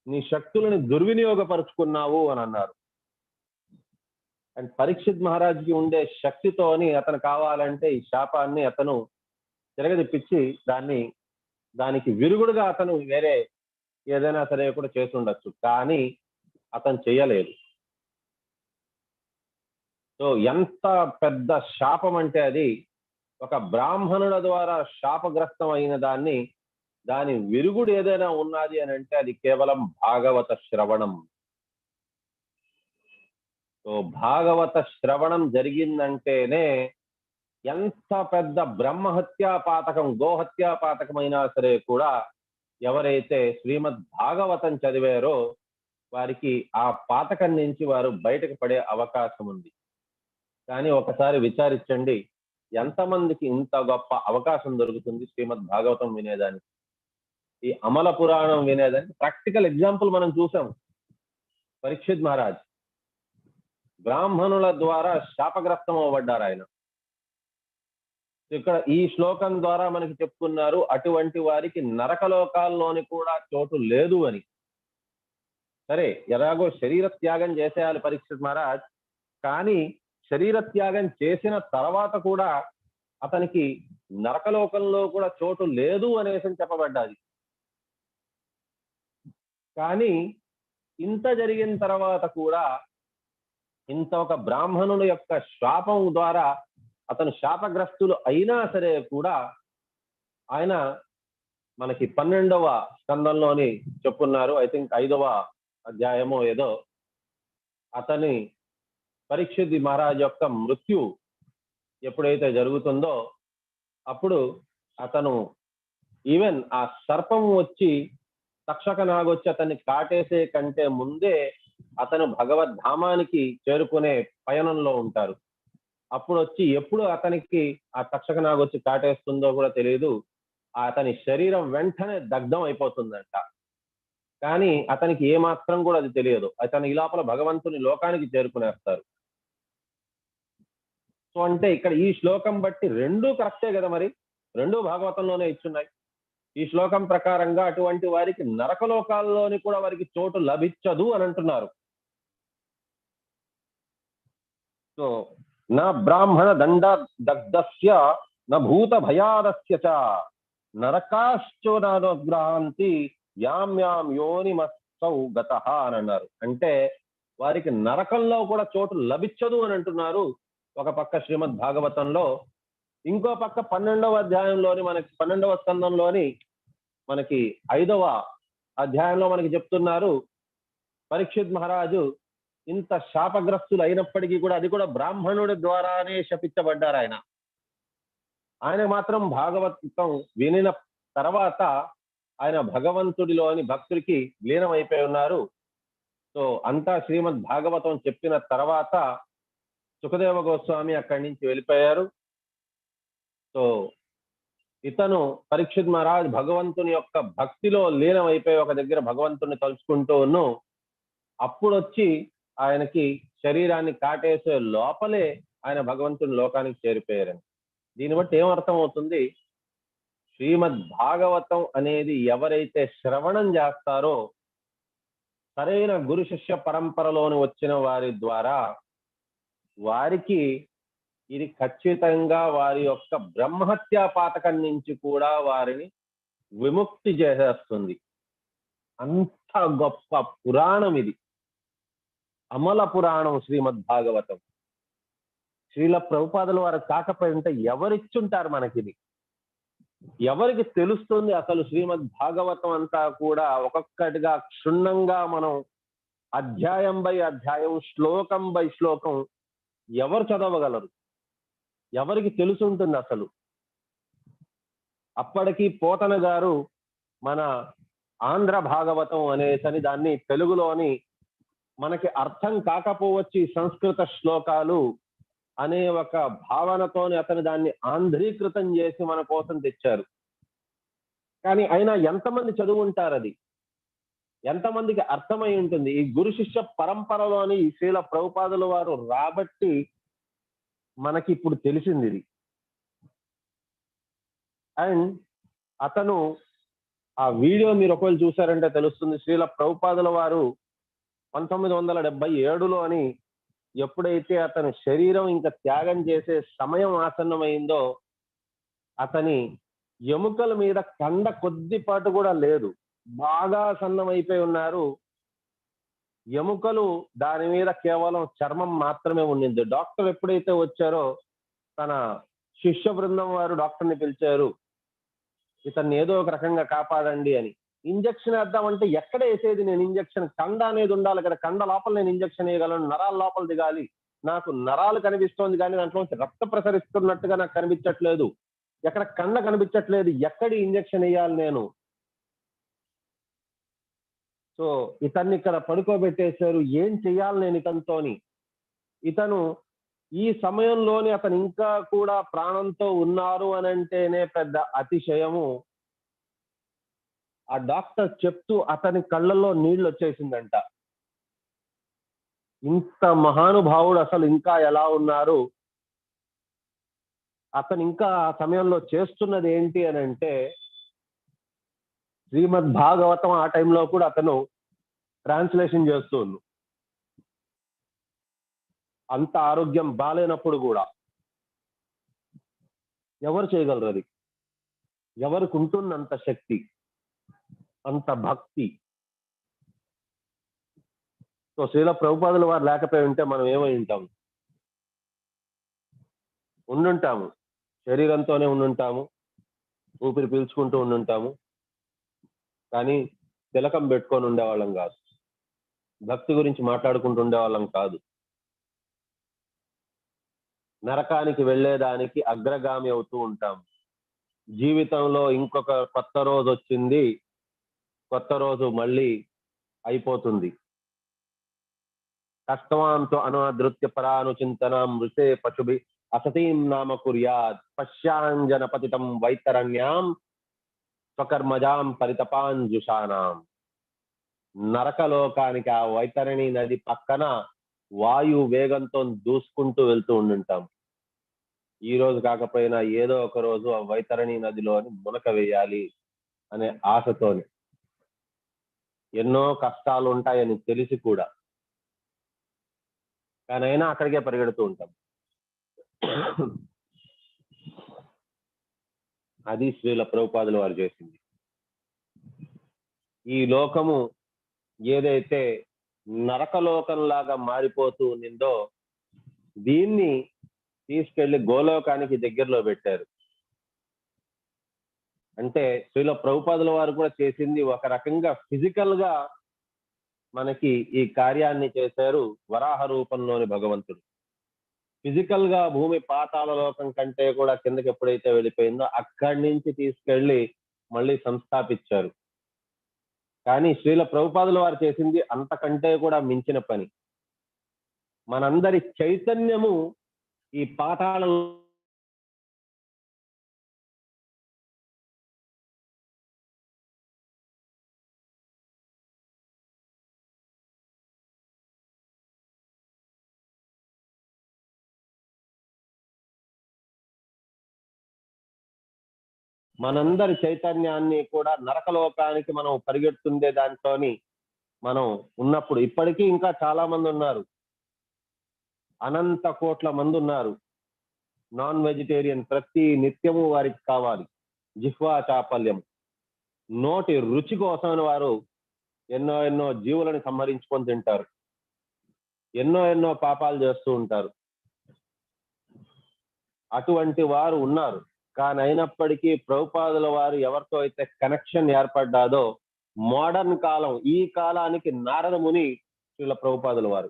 నీ శక్తులను దుర్వినియోగపరుచుకున్నావు అని అన్నారు. అండ్ పరీక్షిత్ మహారాజ్కి ఉండే శక్తితోని అతను కావాలంటే ఈ శాపాన్ని అతను తిరగదిప్పించి దానికి విరుగుడుగా అతను వేరే ఏదైనా సరే కూడా చేసి ఉండొచ్చు, కానీ అతను చేయలేదు. సో ఎంత పెద్ద శాపం అంటే, అది ఒక బ్రాహ్మణుల ద్వారా శాపగ్రస్తం అయిన దాని విరుగుడు ఏదైనా ఉన్నది అని అంటే అది కేవలం భాగవత శ్రవణం. సో భాగవత శ్రవణం జరిగిందంటేనే ఎంత పెద్ద బ్రహ్మహత్యా పాతకం, గోహత్యా పాతకమైనా సరే కూడా ఎవరైతే శ్రీమద్ భాగవతం చదివారో వారికి ఆ పాతకం నుంచి వారు బయటకు పడే అవకాశం ఉంది. కానీ ఒకసారి విచారించండి, ఎంతమందికి ఇంత గొప్ప అవకాశం దొరుకుతుంది శ్రీమద్ భాగవతం వినేదానికి, ఈ అమల పురాణం వినేదానికి. ప్రాక్టికల్ ఎగ్జాంపుల్ మనం చూసాం. పరీక్షిత్ మహారాజ్ బ్రాహ్మణుల ద్వారా శాపగ్రస్తం అవ్వబడ్డారు ఆయన. ఇక్కడ ఈ శ్లోకం ద్వారా మనకి చెప్తున్నారు, అటువంటి వారికి నరకలోకాల్లోని కూడా చోటు లేదు అని. సరే, ఎలాగో శరీర త్యాగం చేసేయాలి పరీక్షిత్ మహారాజ్, కానీ శరీర త్యాగం చేసిన తర్వాత కూడా అతనికి నరకలోకంలో కూడా చోటు లేదు అనేసి చెప్పబడ్డాది. కానీ ఇంత జరిగిన తర్వాత కూడా, ఇంత ఒక బ్రాహ్మణుల యొక్క శాపం ద్వారా అతను శాపగ్రస్తులు అయినా సరే కూడా ఆయన మనకి 12వ స్కందంలోని చెప్పున్నారు, ఐ థింక్ 5వ అధ్యాయమో ఏదో, అతని పరీక్షిత్ మహారాజ్ యొక్క మృత్యు ఎప్పుడైతే జరుగుతుందో అప్పుడు అతను ఈవెన్ ఆ సర్పం వచ్చి తక్షక నాగొచ్చి అతన్ని కాటేసే కంటే ముందే అతను భగవద్ధామానికి చేరుకునే పయనంలో ఉంటారు. అప్పుడు వచ్చి ఎప్పుడు అతనికి ఆ తక్షక నాగొచ్చి కాటేస్తుందో కూడా తెలియదు, అతని శరీరం వెంటనే దగ్ధం అయిపోతుందంట. కానీ అతనికి ఏమాత్రం కూడా అది తెలియదు, అతను ఈ లోపల భగవంతుని లోకానికి చేరుకునేస్తారు. సో అంటే ఇక్కడ ఈ శ్లోకం బట్టి రెండూ కరెక్టే కదా, మరి రెండూ భాగవతంలోనే ఇచ్చున్నాయి. ఈ శ్లోకం ప్రకారంగా అటువంటి వారికి నరకలోకాల్లోని కూడా వారికి చోటు లభించదు అని అంటున్నారు. సో నా బ్రాహ్మణ దండ దగ్ధస్య నా భూత భయాదస్య చ నరకాశ్చోనగ్రహాంతి యాం యాం యోనిమస్సౌ గతః అని అన్నారు. అంటే వారికి నరకంలో కూడా చోటు లభించదు అని అంటున్నారు ఒక పక్క శ్రీమద్ భాగవతంలో. ఇంకో పక్క 12వ అధ్యాయంలోని మనకి 12వ స్కందంలోని మనకి 5వ అధ్యాయంలో మనకి చెప్తున్నారు, పరీక్షిత్ మహారాజు ఇంత శాపగ్రస్తులు అయినప్పటికీ కూడా, అది కూడా బ్రాహ్మణుడి ద్వారానే శపించబడ్డారు ఆయన. ఆయన మాత్రం భాగవతం వినిన తర్వాత ఆయన భగవంతుడిలోని భక్తుడికి లీనమైపోయి ఉన్నారు. సో అంతా శ్రీమద్ భాగవతం చెప్పిన తర్వాత సుఖదేవ గోస్వామి అక్కడి నుంచి వెళ్ళిపోయారు. సో ఇతను పరీక్షిత్ మహారాజ్ భగవంతుని యొక్క భక్తిలో లీనమైపోయి ఒక దగ్గర భగవంతుని తలుచుకుంటూ అప్పుడు వచ్చి ఆయనకి శరీరాన్ని కాటేసే లోపలే ఆయన భగవంతుని లోకానికి చేరిపోయారని. దీన్ని బట్టి ఏమర్థం అవుతుంది, శ్రీమద్ భాగవతం అనేది ఎవరైతే శ్రవణం చేస్తారో సరైన గురు శిష్య పరంపరలోని వచ్చిన వారి ద్వారా వారికి ఇది ఖచ్చితంగా వారి యొక్క బ్రహ్మహత్యా పాతకం నుంచి కూడా వారిని విముక్తి చేసేస్తుంది. అంత గొప్ప పురాణం ఇది, అమల పురాణం శ్రీమద్ భాగవతం. శ్రీల ప్రభుపాదుల వారు కాకపోయి ఉంటే ఎవరిచ్చుంటారు మనకిది? ఎవరికి తెలుస్తుంది అసలు శ్రీమద్ భాగవతం అంతా కూడా ఒక్కొక్కటిగా క్షుణ్ణంగా మనం అధ్యాయం బై అధ్యాయం, శ్లోకం బై శ్లోకం ఎవరు చదవగలరు? ఎవరికి తెలుసుంటుంది అసలు? అప్పటికి పోతన గారు మన ఆంధ్ర భాగవతం అనేసని దాన్ని తెలుగులోని మనకి అర్థం కాకపోవచ్చు ఈ సంస్కృత శ్లోకాలు అనే ఒక భావనతోని అతను దాన్ని ఆంధ్రీకృతం చేసి మన కోసం తెచ్చారు. కానీ అయినా ఎంతమంది చదువుంటారు? అది ఎంతమందికి అర్థమై ఉంటుంది? ఈ గురు శిష్య పరంపరలోని ఈ శ్రీల ప్రభుపాదుల వారు రాబట్టి మనకి ఇప్పుడు తెలిసింది ఇది. అండ్ అతను ఆ వీడియో మీరు ఒకవేళ చూసారంటే తెలుస్తుంది, శ్రీల ప్రభుపాదుల వారు 1977లోని ఎప్పుడైతే అతని శరీరం ఇంకా త్యాగం చేసే సమయం ఆసన్నమైందో అతని ఎముకల మీద కండ కొద్దిపాటు కూడా లేదు, బాగా సన్నమైపోయి ఉన్నారు. ఎముకలు దాని మీద కేవలం చర్మం మాత్రమే ఉండింది. డాక్టర్ ఎప్పుడైతే వచ్చారో తన శిష్య బృందం వారు డాక్టర్ని పిలిచారు, ఇతన్ని ఏదో ఒక రకంగా కాపాడండి అని. ఇంజక్షన్ వేద్దామంటే ఎక్కడ వేసేది నేను ఇంజక్షన్? కండ అనేది ఉండాలి కదా, కండ లోపల నేను ఇంజక్షన్ వేయగలను, నరాల లోపల దిగాలి. నాకు నరాలు కనిపిస్తోంది కానీ దాంట్లో రక్త ప్రసరిస్తున్నట్టుగా నాకు కనిపించట్లేదు, ఎక్కడ కండ కనిపించట్లేదు, ఎక్కడి ఇంజక్షన్ వేయాలి నేను? సో ఇతన్ని ఇక్కడ పడుకోబెట్టేశారు. ఏం చెయ్యాలి నేను ఇతనితోని? ఇతను ఈ సమయంలోనే అతను ఇంకా కూడా ప్రాణంతో ఉన్నారు అని అంటేనే పెద్ద అతిశయము. ఆ డాక్టర్ చెప్తూ అతని కళ్ళల్లో నీళ్లు వచ్చేసిందంట. ఇంత మహానుభావుడు అసలు ఇంకా ఎలా ఉన్నారు? అతను ఇంకా ఆ సమయంలో చేస్తున్నది ఏంటి అని అంటే, శ్రీమద్ భాగవతం ఆ టైంలో కూడా అతను ట్రాన్స్లేషన్ చేస్తూ ఉన్నాడు. అంత ఆరోగ్యం బాలేనప్పుడు కూడా ఎవరు చేయగలరు? అది ఎవరికి ఉంటుంది అంత శక్తి, అంత భక్తి? సో శ్రీల ప్రభుపాదుల వారు లేకపోయి ఉంటే మనం ఏమై ఉంటాం? ఉండుంటాము, శరీరంతోనే ఉండుంటాము, ఊపిరి పీల్చుకుంటూ ఉండుంటాము, కానీ తిలకం పెట్టుకొని ఉండేవాళ్ళం కాదు, భక్తి గురించి మాట్లాడుకుంటూ ఉండేవాళ్ళం కాదు. నరకానికి వెళ్ళేదానికి అగ్రగామి అవుతూ ఉంటాం. జీవితంలో ఇంకొక కొత్త రోజు వచ్చింది, కొత్త రోజు మళ్ళీ అయిపోతుంది. కష్టవాంతో అనాదృత్య పరానుచింతనం మృతే పశుభి అసతీం నామ కుర్యాత్ పశ్యాంజన పతితం వైతరణ్యాం స్వకర్మజాం పరితపాంజుషానాం. నరకలోకానికి ఆ వైతరణి నది పక్కన వాయు వేగంతో దూసుకుంటూ వెళ్తూ ఉండుంటాం. ఈ రోజు కాకపోయినా ఏదో ఒక రోజు ఆ వైతరణి నదిలోని మునక వేయాలి అనే ఆశతోని, ఎన్నో కష్టాలు ఉంటాయని తెలిసి కూడా, కానీ అయినా అక్కడికే పరిగెడుతూ ఉంటాం. అది శ్రీల ప్రభుపాదుల వారు చేసింది. ఈ లోకము ఏదైతే నరకలోకంలాగా మారిపోతూ ఉన్నిందో దీన్ని తీసుకెళ్లి గోలోకానికి దగ్గరలో పెట్టారు. అంటే శ్రీల ప్రభుపాదుల వారు కూడా చేసింది ఒక రకంగా ఫిజికల్ గా మనకి ఈ కార్యాన్ని చేశారు. వరాహ రూపంలోని భగవంతుడు ఫిజికల్ గా భూమి పాతాళ లోకం కంటే కూడా కిందకి ఎప్పుడైతే వెళ్ళిపోయిందో అక్కడి నుంచి తీసుకెళ్లి మళ్ళీ సంస్థాపించారు. కానీ శ్రీల ప్రభుపాదుల వారు చేసింది అంతకంటే కూడా మించిన పని. మనందరి చైతన్యము ఈ పాతాళ మనందరి చైతన్యాన్ని కూడా నరకలోకానికి మనం పరిగెడుతుండే దాంట్లోని మనం ఉన్నప్పుడు ఇప్పటికీ ఇంకా చాలా మంది ఉన్నారు. అనంత కోట్ల మంది ఉన్నారు నాన్ వెజిటేరియన్. ప్రతి నిత్యము వారికి కావాలి జిహ్వా చాపల్యం, నోటి రుచి కోసం వారు ఎన్నో ఎన్నో జీవులను సంహరించుకొని తింటారు, ఎన్నో ఎన్నో పాపాలు చేస్తూ ఉంటారు. అటువంటి వారు ఉన్నారు. కానీ అయినప్పటికీ ప్రభుపాదుల వారు ఎవరితో అయితే కనెక్షన్ ఏర్పడ్డాదో మోడర్న్ కాలం, ఈ కాలానికి నారద ముని శ్రీల ప్రభుపాదుల వారు.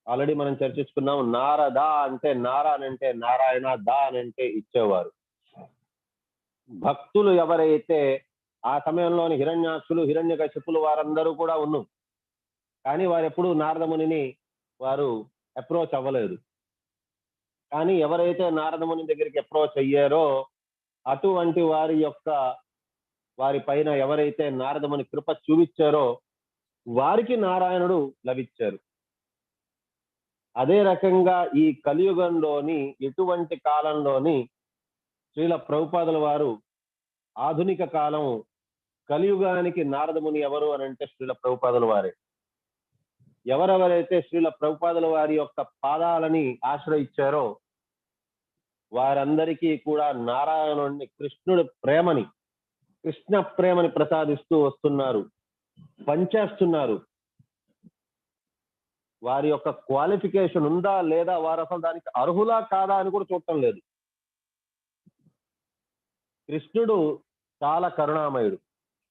ఆల్రెడీ మనం చర్చించుకున్నాం. నారదా అంటే నారా అంటే నారాయణ, దా అంటే ఇచ్చేవారు. భక్తులు ఎవరైతే ఆ సమయంలోని హిరణ్యాక్షులు, హిరణ్యకశిపులు వారందరూ కూడా ఉన్నారు. కానీ వారు ఎప్పుడు నారద మునిని వారు అప్రోచ్ అవ్వలేదు. కానీ ఎవరైతే నారద ముని దగ్గరికి అప్రోచ్ అయ్యారో అటువంటి వారి పైన ఎవరైతే నారద ముని కృప చూపించారో వారికి నారాయణుడు లభించారు. అదే రకంగా ఈ కలియుగంలోని ఇటువంటి కాలంలోని శ్రీల ప్రభుపాదుల వారు ఆధునిక కాలం కలియుగానికి నారద ముని ఎవరు అని అంటే శ్రీల ప్రభుపాదుల వారే. ఎవరెవరైతే శ్రీల ప్రభుపాదుల వారి యొక్క పాదాలని ఆశ్రయించారో వారందరికీ కూడా నారాయణుడిని, కృష్ణ ప్రేమని ప్రసాదిస్తూ వస్తున్నారు, పంచేస్తున్నారు. వారి యొక్క క్వాలిఫికేషన్ ఉందా లేదా, వారు అసలు దానికి అర్హులా కాదా అని కూడా చూడటం లేదు. కృష్ణుడు చాలా కరుణామయుడు.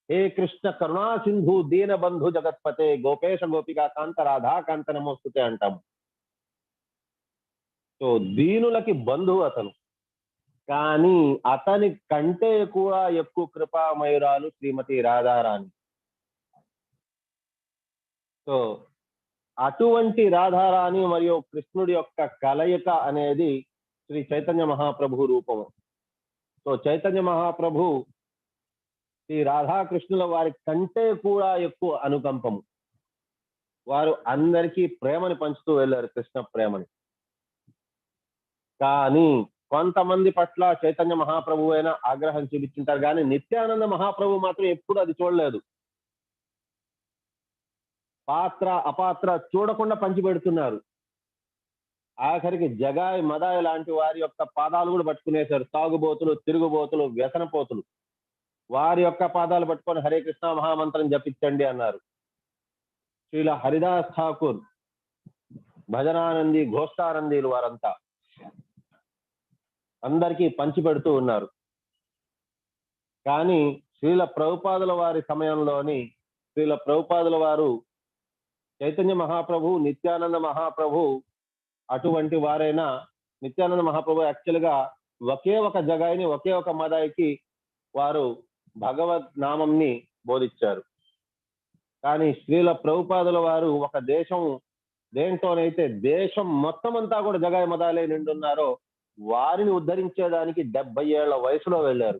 హే కృష్ణ కరుణా సింధు దీన బంధు జగత్పతే గోపేశ గోపికా కాంత రాధా కాంత నమోస్తుతే అంటాము. సో దీనులకి బంధువు అతను. కానీ అతని కంటే కూడా ఎక్కువ కృపామయురాలు శ్రీమతి రాధారాణి. సో అటువంటి రాధారాణి మరియు కృష్ణుడి యొక్క కలయిక అనేది శ్రీ చైతన్య మహాప్రభు రూపము. సో చైతన్య మహాప్రభు శ్రీ రాధాకృష్ణుల వారి కంటే కూడా ఎక్కువ అనుకంపము. వారు అందరికీ ప్రేమని పంచుతూ వెళ్ళారు, కృష్ణ ప్రేమని. కానీ కొంతమంది పట్ల చైతన్య మహాప్రభు అయినా ఆగ్రహం చూపించుంటారు, కానీ నిత్యానంద మహాప్రభు మాత్రం ఎప్పుడు అది చూడలేదు. పాత్ర అపాత్ర చూడకుండా పంచిపెడుతున్నారు. ఆఖరికి జగాయ్ మదాయ్ లాంటి వారి యొక్క పాదాలు కూడా పట్టుకునేశారు. తాగుబోతులు, తిరుగుబోతులు, వ్యసనపోతులు వారి యొక్క పాదాలు పట్టుకొని హరే కృష్ణ మహామంత్రం జపించండి అన్నారు. శ్రీల హరిదాస్ ఠాకూర్, భజనానంది, ఘోష్టానందీలు వారంతా అందరికీ పంచిపెడుతూ ఉన్నారు. కానీ శ్రీల ప్రభుపాదుల వారి సమయంలోని శ్రీల ప్రభుపాదుల వారు చైతన్య మహాప్రభు, నిత్యానంద మహాప్రభు అటువంటి వారైనా నిత్యానంద మహాప్రభు యాక్చువల్ గా ఒకే ఒక జగాయిని, ఒకే ఒక మదాయికి వారు భగవద్ నామంని బోధించారు. కానీ శ్రీల ప్రభుపాదుల వారు ఒక దేంట్లోనైతే దేశం మొత్తం అంతా కూడా జగాయి మదాలే నిండున్నారో వారిని ఉద్ధరించేదానికి 70 ఏళ్ల వయసులో వెళ్ళారు.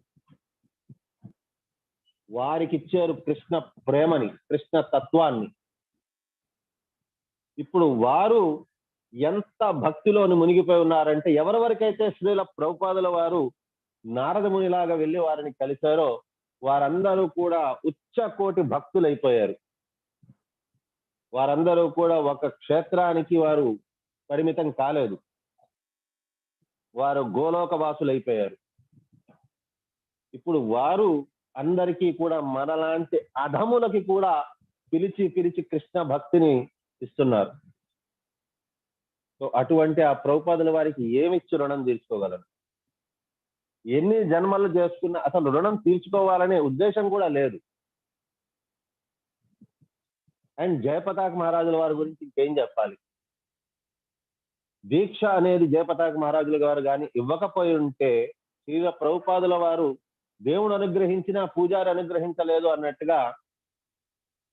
వారికి ఇచ్చారు కృష్ణ ప్రేమని, కృష్ణ తత్వాన్ని. ఇప్పుడు వారు ఎంత భక్తిలోని మునిగిపోయి ఉన్నారంటే ఎవరెవరికైతే శ్రీల ప్రభుపాదుల వారు నారద మునిలాగా వెళ్ళి వారిని కలిశారో వారందరూ కూడా ఉచ్చ కోటి భక్తులైపోయారు. వారందరూ కూడా ఒక క్షేత్రానికి వారు పరిమితం కాలేదు. వారు గోలోక వాసులైపోయారు. ఇప్పుడు వారు అందరికీ కూడా మనలాంటి అధములకి కూడా పిలిచి పిలిచి కృష్ణ భక్తిని ఇస్తున్నారు. సో అటువంటి ఆ ప్రభుపాదుల వారికి ఏమిచ్చి రుణం తీర్చుకోగలను? ఎన్ని జన్మలు చేసుకున్నా అసలు రుణం తీర్చుకోవాలనే ఉద్దేశం కూడా లేదు. అండ్ జయపతాక్ మహారాజుల వారి గురించి ఇంకేం చెప్పాలి? దీక్ష అనేది జయపతాక్ మహారాజుల గారు కానీ ఇవ్వకపోయి ఉంటే శ్రీల ప్రభుపాదుల వారు దేవుడు అనుగ్రహించినా పూజారి అనుగ్రహించలేదు అన్నట్టుగా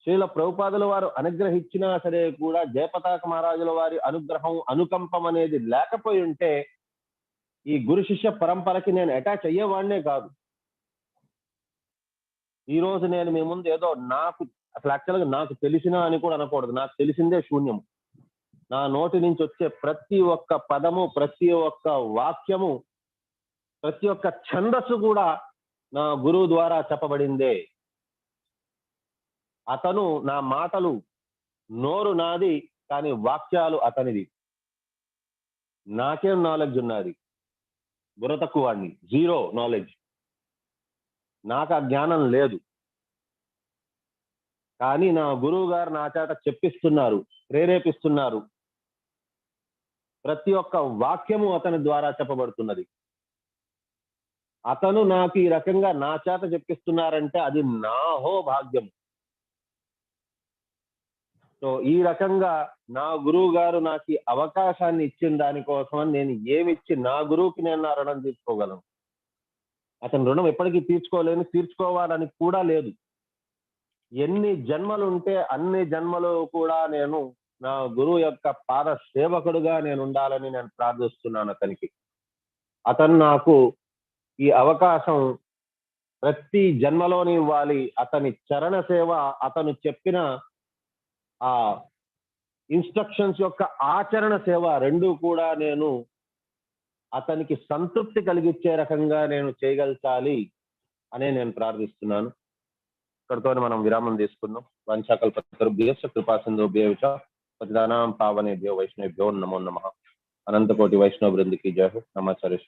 శ్రీల ప్రభుపాదుల వారు అనుగ్రహించినా సరే కూడా జయపతాక మహారాజుల వారి అనుగ్రహం అనుకంపం అనేది లేకపోయి ఉంటే ఈ గురు శిష్య పరంపరకి నేను అటాచ్ అయ్యేవాడినే కాదు. ఈ రోజు నేను మీ ముందు ఏదో నాకు అసలు యాక్చువల్గా నాకు తెలిసినా అని కూడా అనకూడదు, నాకు తెలిసిందే శూన్యం. నా నోటి నుంచి వచ్చే ప్రతి ఒక్క పదము, ప్రతి ఒక్క వాక్యము, ప్రతి ఒక్క ఛందస్సు కూడా నా గురువు ద్వారా చెప్పబడిందే. అతను నా మాటలు, నోరు నాది కానీ వాక్యాలు అతనిది. నాకేం నాలెడ్జ్ ఉన్నది? బుర్ర తక్కువ వాడిని, జీరో నాలెడ్జ్. నాకు ఆ జ్ఞానం లేదు. కానీ నా గురువు గారు నా చేత చెప్పిస్తున్నారు, ప్రేరేపిస్తున్నారు. ప్రతి ఒక్క వాక్యము అతని ద్వారా చెప్పబడుతున్నది. అతను నాకు ఈ రకంగా నా చేత చెప్పిస్తున్నారంటే అది నాహో భాగ్యం. సో ఈ రకంగా నా గురువు గారు నాకు ఈ అవకాశాన్ని ఇచ్చిన దానికోసం నేను ఏమిచ్చి నా గురువుకి నేను నా రుణం తీర్చుకోగలను? అతని రుణం ఎప్పటికీ తీర్చుకోలేను, తీర్చుకోవాలని కూడా లేదు. ఎన్ని జన్మలు ఉంటే అన్ని జన్మలు కూడా నేను నా గురువు యొక్క పాద సేవకుడుగా నేను ఉండాలని నేను ప్రార్థిస్తున్నాను అతనికి. అతను నాకు ఈ అవకాశం ప్రతి జన్మలోని ఇవ్వాలి. అతని చరణ సేవ, అతను చెప్పిన ఆ ఇన్స్ట్రక్షన్స్ యొక్క ఆచరణ సేవ రెండు కూడా నేను అతనికి సంతృప్తి కలిగించే రకంగా నేను చేయగలచాలి అనే నేను ప్రార్థిస్తున్నాను. ఇక్కడితో మనం విరామం తీసుకుందాం. వంశాకల్పతరుభ్యశ్చ కృపాసింధుభ్యో చ పతితానాం పావనేభ్యో వైష్ణవేభ్యో నమో నమః. అనంతకోటి వైష్ణవ బృందకి జయ. నమాచార్య.